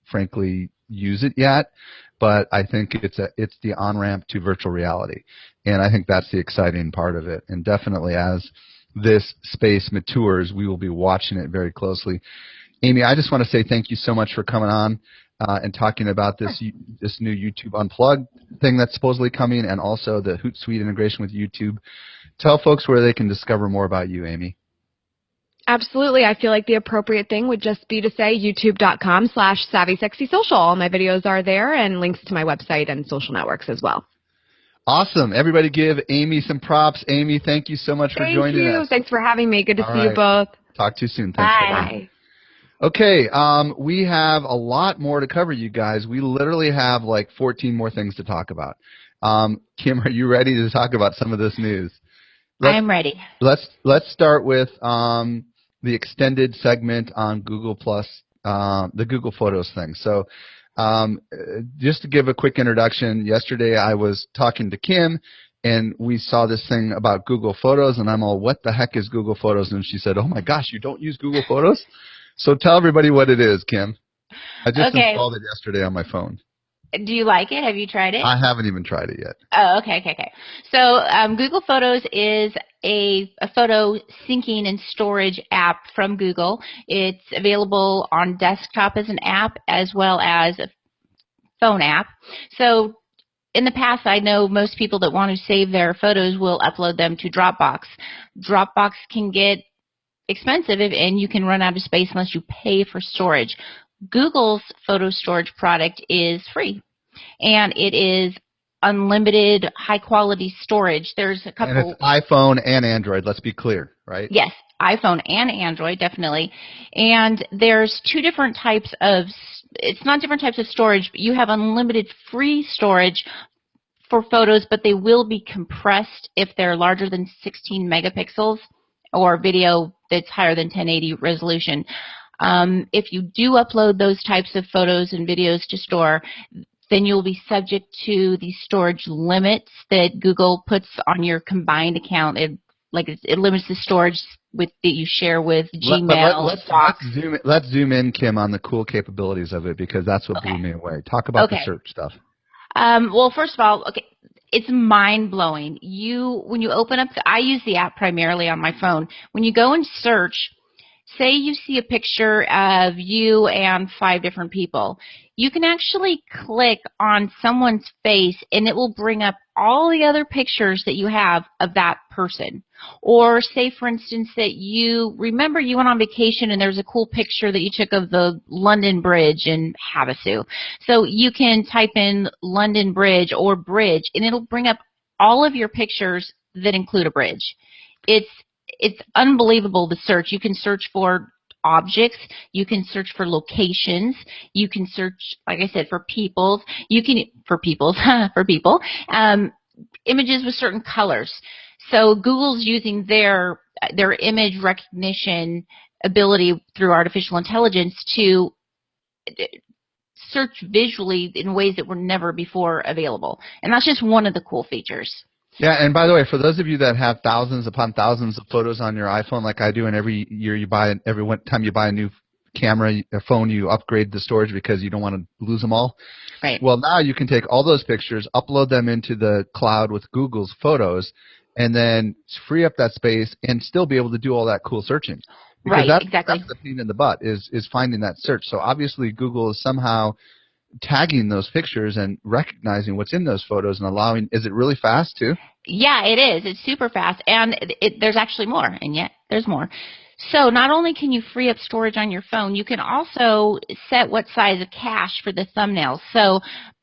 frankly use it yet, but I think it's the on-ramp to virtual reality, and I think that's the exciting part of it. And definitely as this space matures, we will be watching it very closely. Amy, I just want to say thank you so much for coming on and talking about this new YouTube Unplugged thing that's supposedly coming, and also the Hootsuite integration with YouTube. Tell folks where they can discover more about you, Amy. Absolutely. I feel like the appropriate thing would just be to say youtube.com/SavvySexySocial. All my videos are there, and links to my website and social networks as well. Awesome. Everybody give Amy some props. Amy, thank you so much for joining us. Thanks for having me. Good to see you both. Talk to you soon. Thanks. Bye. Okay, we have a lot more to cover, you guys. We literally have 14 more things to talk about. Kim, are you ready to talk about some of this news? I am ready. Let's start with the extended segment on Google Plus, the Google Photos thing. So just to give a quick introduction, yesterday I was talking to Kim, and we saw this thing about Google Photos, and I'm all, what the heck is Google Photos? And she said, oh my gosh, you don't use Google Photos? So tell everybody what it is, Kim. I just installed it yesterday on my phone. Do you like it? Have you tried it? I haven't even tried it yet. Oh, okay. So Google Photos is a photo syncing and storage app from Google. It's available on desktop as an app as well as a phone app. So in the past, I know most people that want to save their photos will upload them to Dropbox. Dropbox can get expensive, and you can run out of space unless you pay for storage. Google's photo storage product is free, and it is unlimited high-quality storage. There's a couple. And it's iPhone and Android, let's be clear, right? Yes, iPhone and Android, definitely. And there's two different types of, it's not different types of storage, but you have unlimited free storage for photos, but they will be compressed if they're larger than 16 megapixels or video that's higher than 1080 resolution. If you do upload those types of photos and videos to store, then you'll be subject to the storage limits that Google puts on your combined account. It limits the storage that you share with Gmail. Let's zoom in, Kim, on the cool capabilities of it, because that's what blew me away. Talk about the search stuff. Well, first of all, it's mind-blowing. When you open up, I use the app primarily on my phone. When you go and search, say you see a picture of you and 5 different people, you can actually click on someone's face and it will bring up all the other pictures that you have of that person. Or say, for instance, that you remember you went on vacation and there's a cool picture that you took of the London Bridge in Havasu. So you can type in London Bridge or bridge, and it'll bring up all of your pictures that include a bridge. It's unbelievable, the search. You can search for objects, you can search for locations, you can search, like I said, for people, images with certain colors. So Google's using their image recognition ability through artificial intelligence to search visually in ways that were never before available. And that's just one of the cool features. Yeah, and by the way, for those of you that have thousands upon thousands of photos on your iPhone, like I do, and every year you buy, every time you buy a new camera, a phone, you upgrade the storage because you don't want to lose them all. Right. Well, now you can take all those pictures, upload them into the cloud with Google's Photos, and then free up that space and still be able to do all that cool searching. Because Right, exactly. That's the pain in the butt is finding that search. So obviously Google is somehow tagging those pictures and recognizing what's in those photos and allowing. Is it really fast too? Yeah, it is. It's super fast, and there's actually more, and yet there's more. So not only can you free up storage on your phone, you can also set what size of cache for the thumbnails. So,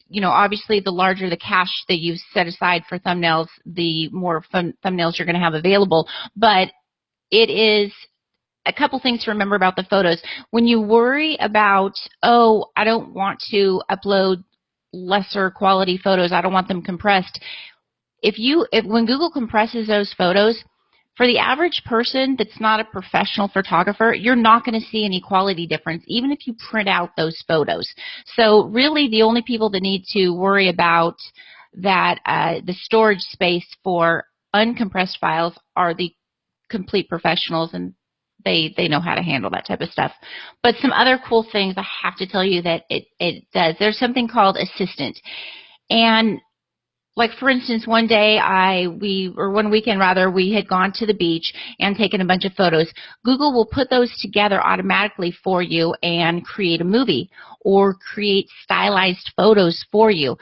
you know, obviously the larger the cache that you set aside for thumbnails, the more thumbnails you're going to have available. But it is a couple things to remember about the photos. When you worry about, oh, I don't want to upload lesser quality photos, I don't want them compressed. When Google compresses those photos, for the average person that's not a professional photographer, you're not going to see any quality difference, even if you print out those photos. So really the only people that need to worry about that the storage space for uncompressed files are the complete professionals, and they know how to handle that type of stuff. But some other cool things I have to tell you that it does. There's something called Assistant. And like, for instance, one weekend rather, we had gone to the beach and taken a bunch of photos. Google will put those together automatically for you and create a movie or create stylized photos for you.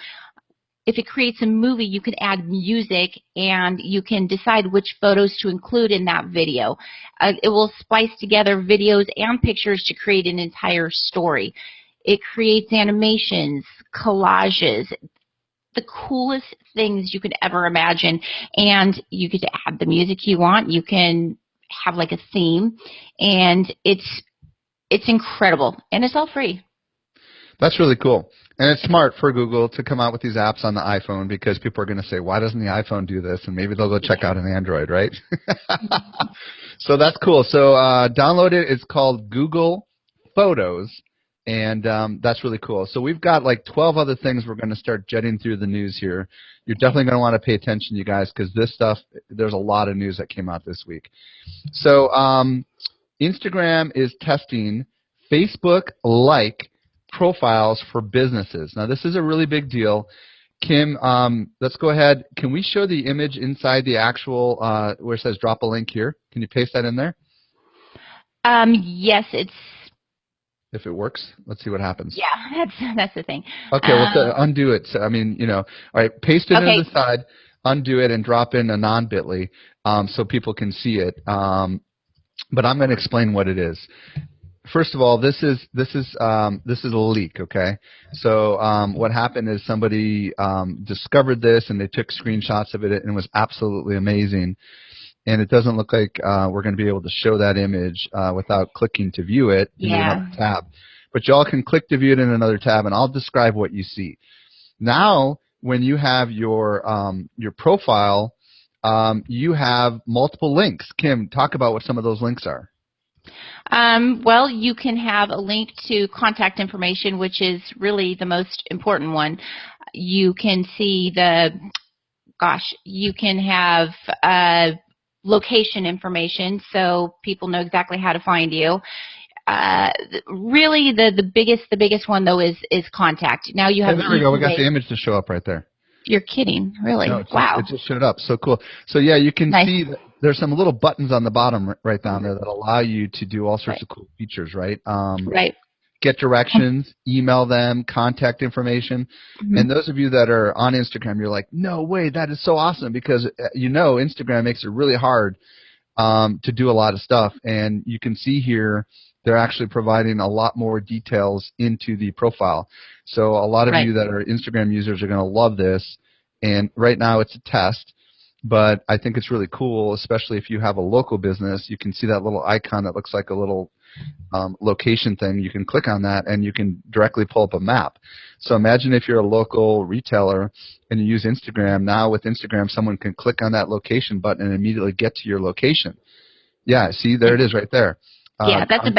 If it creates a movie, you can add music and you can decide which photos to include in that video. It will splice together videos and pictures to create an entire story. It creates animations, collages, the coolest things you could ever imagine, and you get to add the music you want. You can have like a theme, and it's incredible, and it's all free. That's really cool. And it's smart for Google to come out with these apps on the iPhone because people are going to say, why doesn't the iPhone do this? And maybe they'll go check out an Android, right? So that's cool. So download it. It's called Google Photos. And that's really cool. So we've got like 12 other things we're going to start jetting through the news here. You're definitely going to want to pay attention, you guys, because this stuff, there's a lot of news that came out this week. So Instagram is testing Facebook-like profiles for businesses. Now, this is a really big deal. Kim, let's go ahead. Can we show the image inside the actual where it says drop a link here? Can you paste that in there? Yes, it's... If it works, let's see what happens. Yeah, that's the thing. Okay, well, undo it. So, I mean, you know, all right, paste it into the side, undo it, and drop in a non-bit.ly so people can see it. But I'm going to explain what it is. First of all, this is a leak. Okay, so what happened is somebody discovered this and they took screenshots of it, and it was absolutely amazing. And it doesn't look like we're going to be able to show that image without clicking to view it in another tab. But y'all can click to view it in another tab, and I'll describe what you see. Now, when you have your profile, you have multiple links. Kim, talk about what some of those links are. Well, you can have a link to contact information, which is really the most important one. You can see you can have location information, so people know exactly how to find you. Really, the biggest one though is contact. Now you have. There we go. We got the image to show up right there. You're kidding, really? No, wow! It just showed up. So cool. So yeah, you can see that there's some little buttons on the bottom right down there that allow you to do all sorts of cool features, right? Right. Get directions, email them, contact information. Mm-hmm. And those of you that are on Instagram, you're like, no way, that is so awesome, because you know Instagram makes it really hard to do a lot of stuff. And you can see here they're actually providing a lot more details into the profile. So a lot of you that are Instagram users are going to love this. And right now it's a test, but I think it's really cool, especially if you have a local business. You can see that little icon that looks like a little location thing. You can click on that and you can directly pull up a map. So imagine if you're a local retailer and you use Instagram. Now with Instagram, someone can click on that location button and immediately get to your location. Yeah, see, there it is right there. Yeah, that's a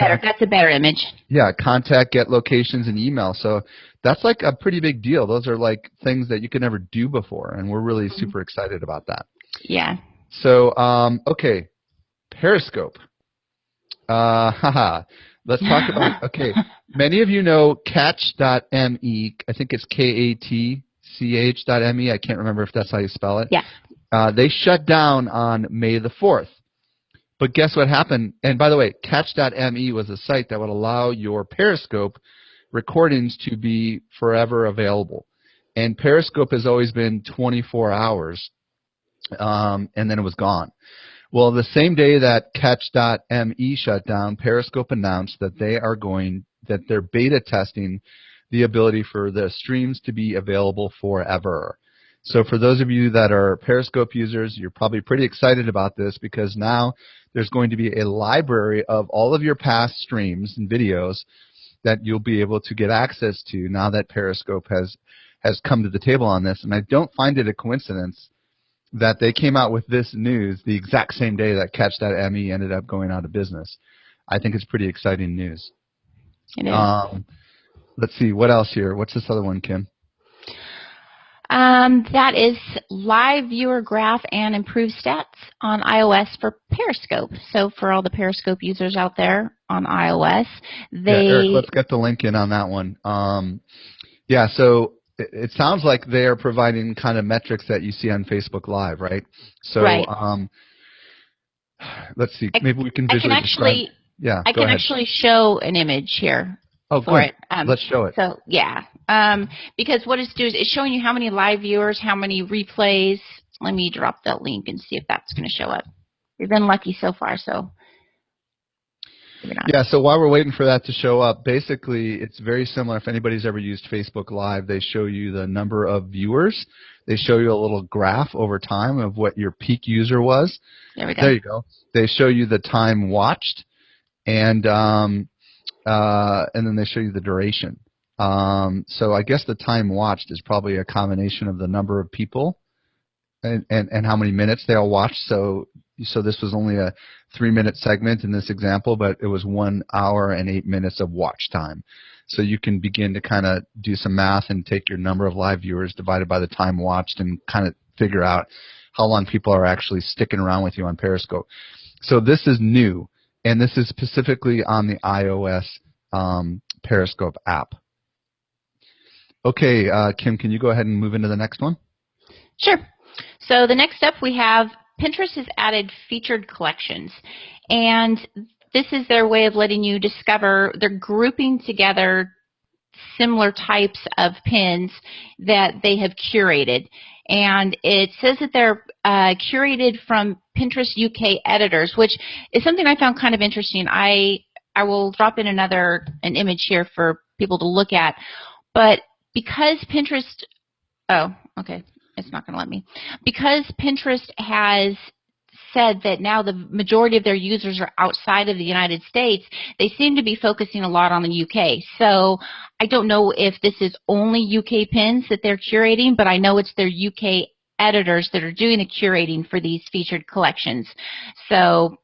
better image. Yeah, contact, get locations, and email. So that's like a pretty big deal. Those are like things that you could never do before, and we're really super excited about that. Yeah. So, okay, Periscope. Let's talk about, okay, many of you know Catch.me. I think it's KATCH.me. I can't remember if that's how you spell it. Yeah. They shut down on May the 4th. But guess what happened? And by the way, Catch.me was a site that would allow your Periscope recordings to be forever available. And Periscope has always been 24 hours, and then it was gone. Well, the same day that Catch.me shut down, Periscope announced that they're beta testing the ability for the streams to be available forever. So for those of you that are Periscope users, you're probably pretty excited about this because now there's going to be a library of all of your past streams and videos that you'll be able to get access to now that Periscope has come to the table on this. And I don't find it a coincidence that they came out with this news the exact same day that Catch.me ended up going out of business. I think it's pretty exciting news. It is. Let's see, what else here? What's this other one, Kim? That is live viewer graph and improved stats on iOS for Periscope. So for all the Periscope users out there on iOS, Eric, let's get the link in on that one. So it sounds like they are providing kind of metrics that you see on Facebook Live, right? So right. Let's see, maybe we can visually describe. Yeah, I can actually show an image here. Oh, for good. it. Let's show it. So yeah, because what it's doing is it's showing you how many live viewers, how many replays. Let me drop that link and see if that's going to show up. We've been lucky so far, so. Yeah, so while we're waiting for that to show up, basically it's very similar. If anybody's ever used Facebook Live, they show you the number of viewers. They show you a little graph over time of what your peak user was. There we go. There you go. They show you the time watched, and then they show you the duration. So I guess the time watched is probably a combination of the number of people and how many minutes they all watched. So this was only a 3-minute segment in this example, but it was 1 hour and 8 minutes of watch time. So you can begin to kind of do some math and take your number of live viewers divided by the time watched and kind of figure out how long people are actually sticking around with you on Periscope. So this is new, and this is specifically on the iOS Periscope app. Okay, Kim, can you go ahead and move into the next one? Sure. So the next up we have Pinterest has added featured collections, and this is their way of letting you discover, they're grouping together similar types of pins that they have curated. And it says that they're curated from Pinterest UK editors, which is something I found kind of interesting. I will drop in an image here for people to look at. But because Pinterest, oh, okay, it's not going to let me. Because Pinterest has said that now the majority of their users are outside of the United States, they seem to be focusing a lot on the UK. So I don't know if this is only UK pins that they're curating, but I know it's their UK editors that are doing the curating for these featured collections. So,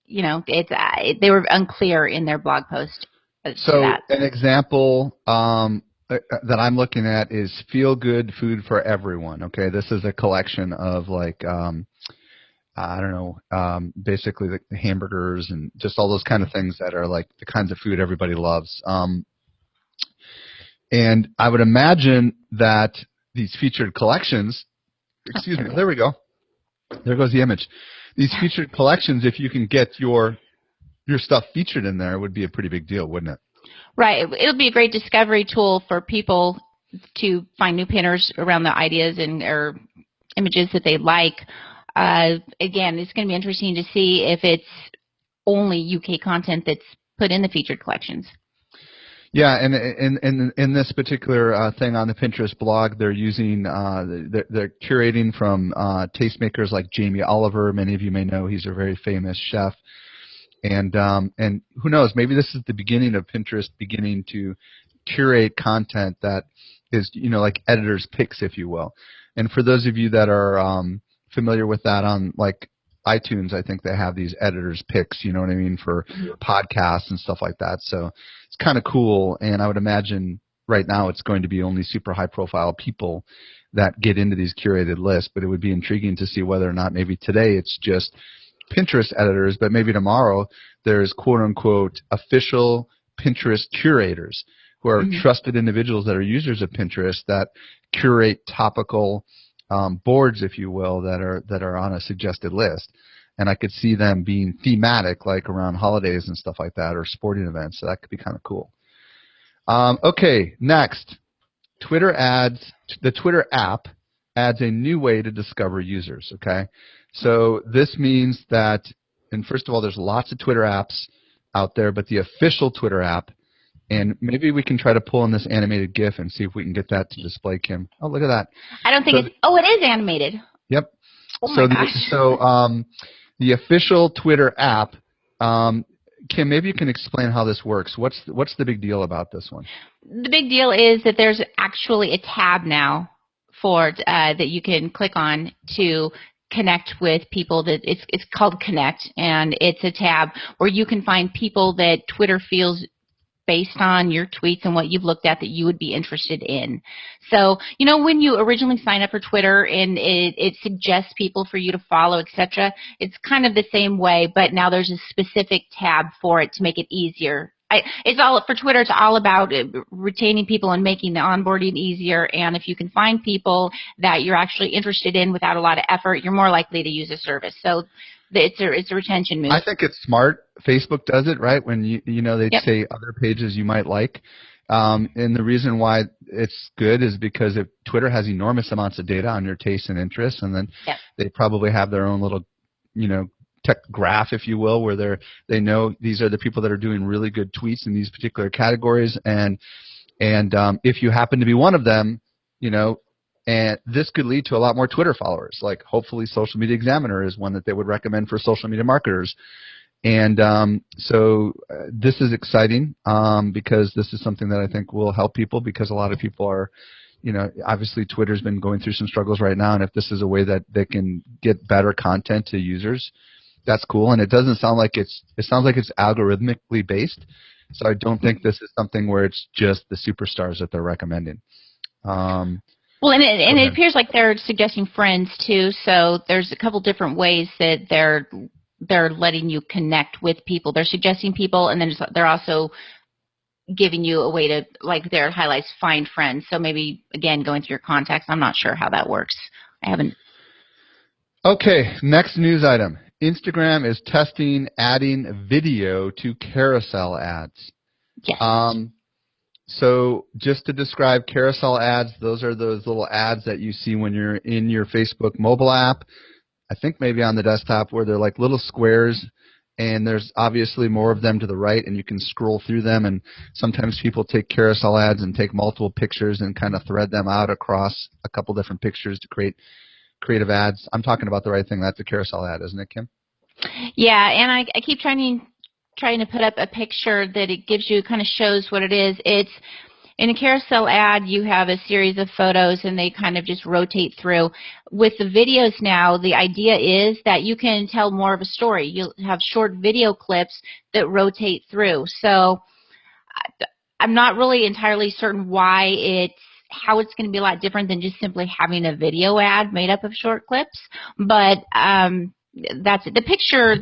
you know, they were unclear in their blog post. So an example that I'm looking at is Feel Good Food for Everyone. Okay, this is a collection of like I don't know, basically the hamburgers and just all those kind of things that are like the kinds of food everybody loves. And I would imagine that these featured collections, excuse me, there we go. There goes the image. These featured collections, if you can get your stuff featured in there, would be a pretty big deal, wouldn't it? Right. It'll be a great discovery tool for people to find new pinners around the ideas or images that they like. Again, it's going to be interesting to see if it's only UK content that's put in the featured collections. Yeah, and in this particular thing on the Pinterest blog, they're using they're curating from tastemakers like Jamie Oliver. Many of you may know he's a very famous chef. And who knows, maybe this is the beginning of Pinterest beginning to curate content that is, you know, like editor's picks, if you will. And for those of you that are familiar with that on like iTunes, I think they have these editors picks, you know what I mean, for podcasts and stuff like that. So it's kind of cool, and I would imagine right now it's going to be only super high-profile people that get into these curated lists, but it would be intriguing to see whether or not maybe today it's just Pinterest editors, but maybe tomorrow there's quote-unquote official Pinterest curators who are trusted individuals that are users of Pinterest that curate topical boards, if you will, that are on a suggested list. And I could see them being thematic, like around holidays and stuff like that, or sporting events. So that could be kind of cool. Okay, next. Twitter ads. The Twitter app adds a new way to discover users, okay? So this means that, and first of all, there's lots of Twitter apps out there, but the official Twitter app, and maybe we can try to pull in this animated GIF and see if we can get that to display, Kim. Oh, look at that. I don't think it's, oh, it is animated. Yep. Oh my gosh. The official Twitter app, Kim, maybe you can explain how this works. What's the big deal about this one? The big deal is that there's actually a tab now for that you can click on to connect with people. That it's called Connect, and it's a tab where you can find people that Twitter feels based on your tweets and what you've looked at that you would be interested in. So, you know, when you originally sign up for Twitter and it suggests people for you to follow, etc., it's kind of the same way, but now there's a specific tab for it to make it easier. It's all for Twitter. It's all about retaining people and making the onboarding easier. And if you can find people that you're actually interested in without a lot of effort, you're more likely to use a service. So it's a retention move. I think it's smart. Facebook does it, right? When you know they say other pages you might like. And the reason why it's good is because if Twitter has enormous amounts of data on your tastes and interests, and then they probably have their own little, you know, tech graph, if you will, where they know these are the people that are doing really good tweets in these particular categories, and if you happen to be one of them, you know, and this could lead to a lot more Twitter followers. Like hopefully Social Media Examiner is one that they would recommend for social media marketers. And this is exciting because this is something that I think will help people, because a lot of people are, you know, obviously Twitter's been going through some struggles right now, and if this is a way that they can get better content to users, that's cool. And it doesn't sound like it sounds like it's algorithmically based. So I don't think this is something where it's just the superstars that they're recommending. Well, and it appears like they're suggesting friends too. So there's a couple different ways that they're letting you connect with people. They're suggesting people, and then they're also giving you a way to, like their highlights, find friends. So maybe, again, going through your contacts. I'm not sure how that works. I haven't. Okay, next news item. Instagram is testing adding video to carousel ads. Yes. So just to describe carousel ads, those are those little ads that you see when you're in your Facebook mobile app. I think maybe on the desktop, where they're like little squares, and there's obviously more of them to the right, and you can scroll through them, and sometimes people take carousel ads and take multiple pictures and kind of thread them out across a couple different pictures to create creative ads. I'm talking about the right thing. That's a carousel ad, isn't it, Kim? Yeah, and I keep trying to put up a picture that it gives you, kind of shows what it is. It's in a carousel ad, you have a series of photos, and they kind of just rotate through. With the videos now, the idea is that you can tell more of a story. You'll have short video clips that rotate through. So I'm not really entirely certain how it's going to be a lot different than just simply having a video ad made up of short clips. But that's it. The picture,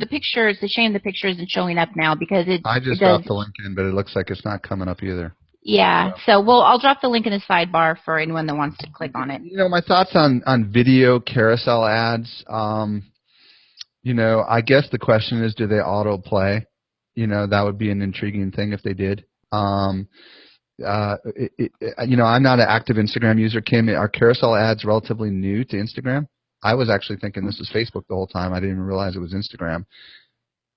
it's a shame the picture isn't showing up now, because I just dropped the link in, but it looks like it's not coming up either. Yeah, so I'll drop the link in the sidebar for anyone that wants to click on it. You know, my thoughts on video carousel ads, you know, I guess the question is, do they autoplay? You know, that would be an intriguing thing if they did. You know, I'm not an active Instagram user, Kim. Are carousel ads relatively new to Instagram? I was actually thinking this was Facebook the whole time. I didn't even realize it was Instagram.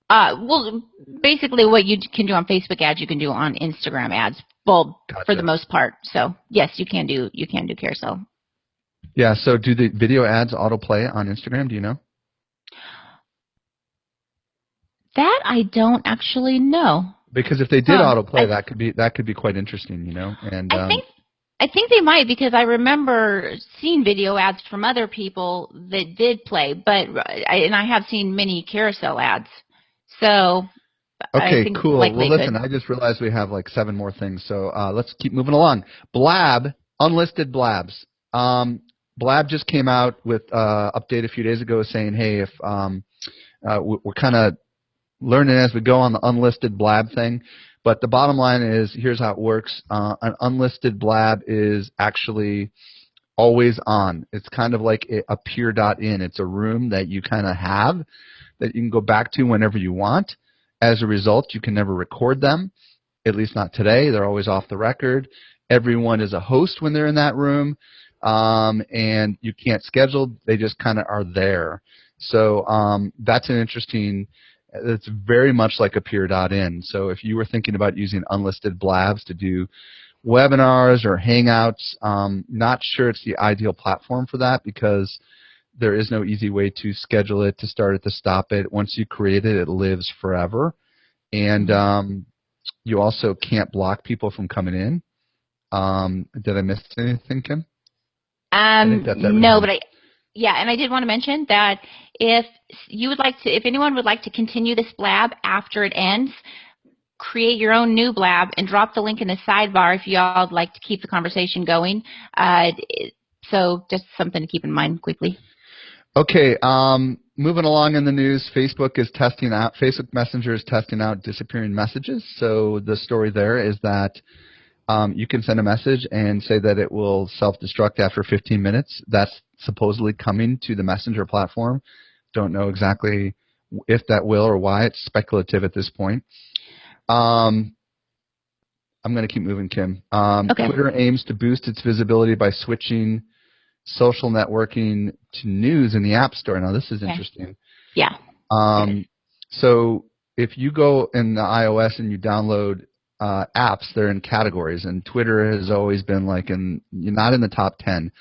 Well, basically what you can do on Facebook ads, you can do on Instagram ads. Well, gotcha. For the most part. So yes, you can do carousel. Yeah. So do the video ads autoplay on Instagram? Do you know? That I don't actually know. Because if they did autoplay, that could be quite interesting, you know. And I think they might, because I remember seeing video ads from other people that did play, but I have seen many carousel ads, so I Okay, think cool. likely Well, they listen, could. I just realized we have like 7 more things, so let's keep moving along. Blab, unlisted blabs. Blab just came out with update a few days ago saying, hey, if we're kind of learning as we go on the unlisted blab thing, but the bottom line is, here's how it works. An unlisted blab is actually always on. It's kind of like a peer.in. It's a room that you kind of have that you can go back to whenever you want. As a result, you can never record them, at least not today. They're always off the record. Everyone is a host when they're in that room, and you can't schedule. They just kind of are there. So that's an interesting, it's very much like a peer.in. So if you were thinking about using unlisted blabs to do webinars or hangouts, not sure it's the ideal platform for that, because there is no easy way to schedule it, to start it, to stop it. Once you create it, it lives forever. And you also can't block people from coming in. Did I miss anything, Kim? I think that's everything. No, but and I did want to mention that if you would like to, if anyone would like to continue this blab after it ends, create your own new blab and drop the link in the sidebar if y'all would like to keep the conversation going. So just something to keep in mind quickly. Okay, moving along in the news, Facebook Messenger is testing out disappearing messages. So the story there is that you can send a message and say that it will self-destruct after 15 minutes. That's supposedly coming to the Messenger platform. Don't know exactly if that will or why. It's speculative at this point. I'm going to keep moving, Kim. Okay. Twitter aims to boost its visibility by switching social networking to news in the App Store. Now, this is interesting. Yeah. So if you go in the iOS and you download apps, they're in categories, and Twitter has always been like not in the top 10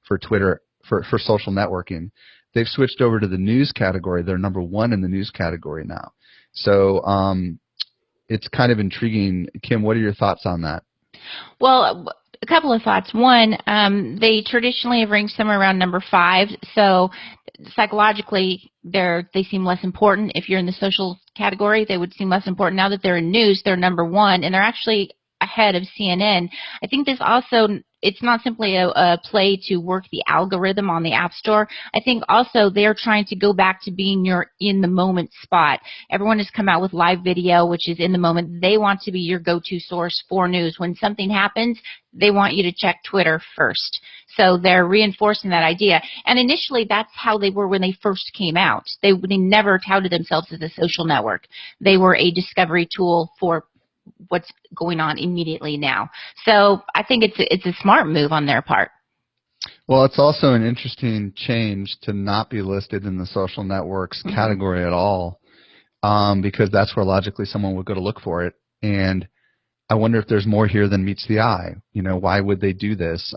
for Twitter for social networking. They've switched over to the news category. They're number 1 in the news category now. So it's kind of intriguing. Kim, what are your thoughts on that? Well, a couple of thoughts. One, they traditionally have ranked somewhere around number 5, so psychologically they seem less important. If you're in the social category, they would seem less important. Now that they're in news, they're number 1, and they're actually ahead of CNN. I think this also, it's not simply a play to work the algorithm on the App Store. I think also they're trying to go back to being your in-the-moment spot. Everyone has come out with live video, which is in the moment. They want to be your go-to source for news. When something happens, they want you to check Twitter first. So they're reinforcing that idea. And initially, that's how they were when they first came out. They never touted themselves as a social network. They were a discovery tool for what's going on immediately now. So I think it's a smart move on their part. Well, it's also an interesting change to not be listed in the social networks category at all, because that's where logically someone would go to look for it. And I wonder if there's more here than meets the eye. You know, why would they do this?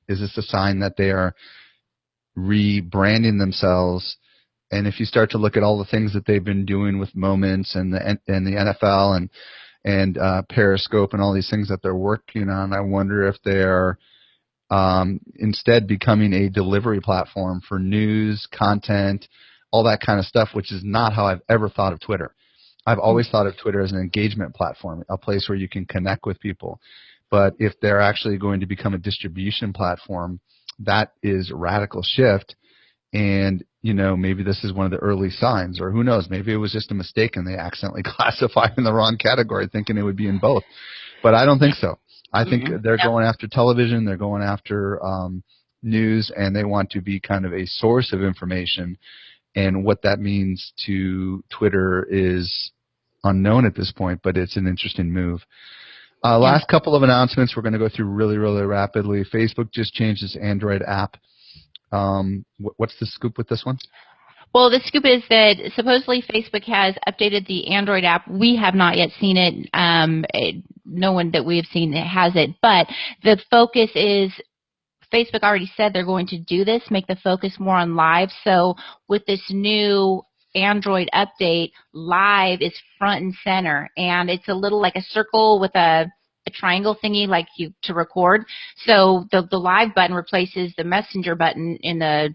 Is this a sign that they are rebranding themselves? And if you start to look at all the things that they've been doing with Moments and the NFL and Periscope and all these things that they're working on, I wonder if they're instead becoming a delivery platform for news, content, all that kind of stuff, which is not how I've ever thought of Twitter. I've always thought of Twitter as an engagement platform, a place where you can connect with people. But if they're actually going to become a distribution platform, that is a radical shift. And, you know, maybe this is one of the early signs, or who knows, maybe it was just a mistake and they accidentally classified in the wrong category thinking it would be in both. But I don't think so. I think they're going after television, they're going after news, and they want to be kind of a source of information. And what that means to Twitter is unknown at this point, but it's an interesting move. Last couple of announcements we're going to go through really, really rapidly. Facebook just changed its Android app. What's the scoop with this one? Well, the scoop is that supposedly Facebook has updated the Android app. We have not yet seen it. No one that we have seen has it. But the focus is, Facebook already said they're going to do this, make the focus more on live. So with this new Android update, live is front and center. And it's a little like a circle with a a triangle thingy like you to record. So the live button replaces the messenger button in the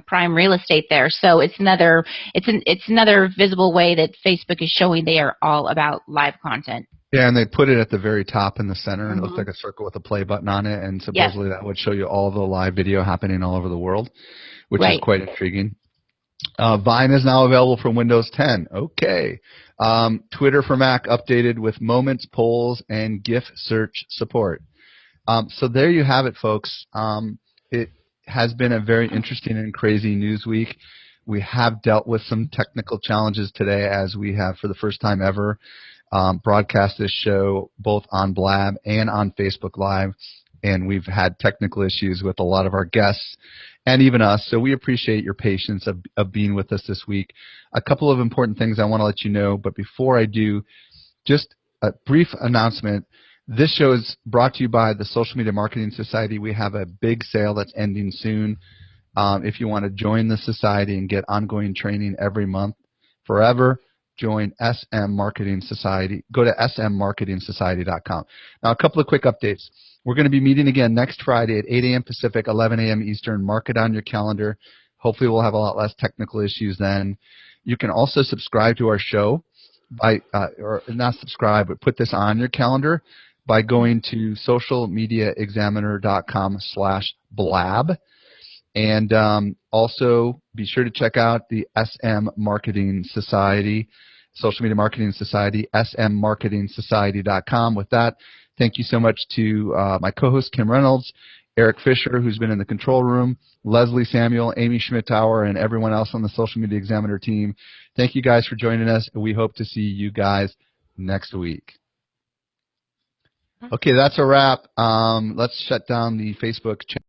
prime real estate there. So it's another visible way that Facebook is showing they are all about live content. Yeah, and they put it at the very top in the center, and it looks like a circle with a play button on it, and supposedly that would show you all the live video happening all over the world, which is quite intriguing. Vine is now available for Windows 10. Okay. Twitter for Mac updated with Moments, polls, and GIF search support. So there you have it, folks. It has been a very interesting and crazy news week. We have dealt with some technical challenges today, as we have for the first time ever broadcast this show both on Blab and on Facebook Live, and we've had technical issues with a lot of our guests and even us, so we appreciate your patience of being with us this week. A couple of important things I want to let you know, but before I do, just a brief announcement. This show is brought to you by the Social Media Marketing Society. We have a big sale that's ending soon. If you want to join the society and get ongoing training every month forever, join SM Marketing Society. Go to smmarketingsociety.com. Now, a couple of quick updates. We're going to be meeting again next Friday at 8 a.m. Pacific, 11 a.m. Eastern. Mark it on your calendar. Hopefully we'll have a lot less technical issues then. You can also subscribe to our show by, or not subscribe, but put this on your calendar by going to socialmediaexaminer.com/blab. And also be sure to check out the SM Marketing Society, Social Media Marketing Society, smmarketingsociety.com. With that, thank you so much to my co-host Kim Reynolds, Eric Fisher, who's been in the control room, Leslie Samuel, Amy Schmittauer, and everyone else on the Social Media Examiner team. Thank you guys for joining us, and we hope to see you guys next week. Okay, that's a wrap. Let's shut down the Facebook channel.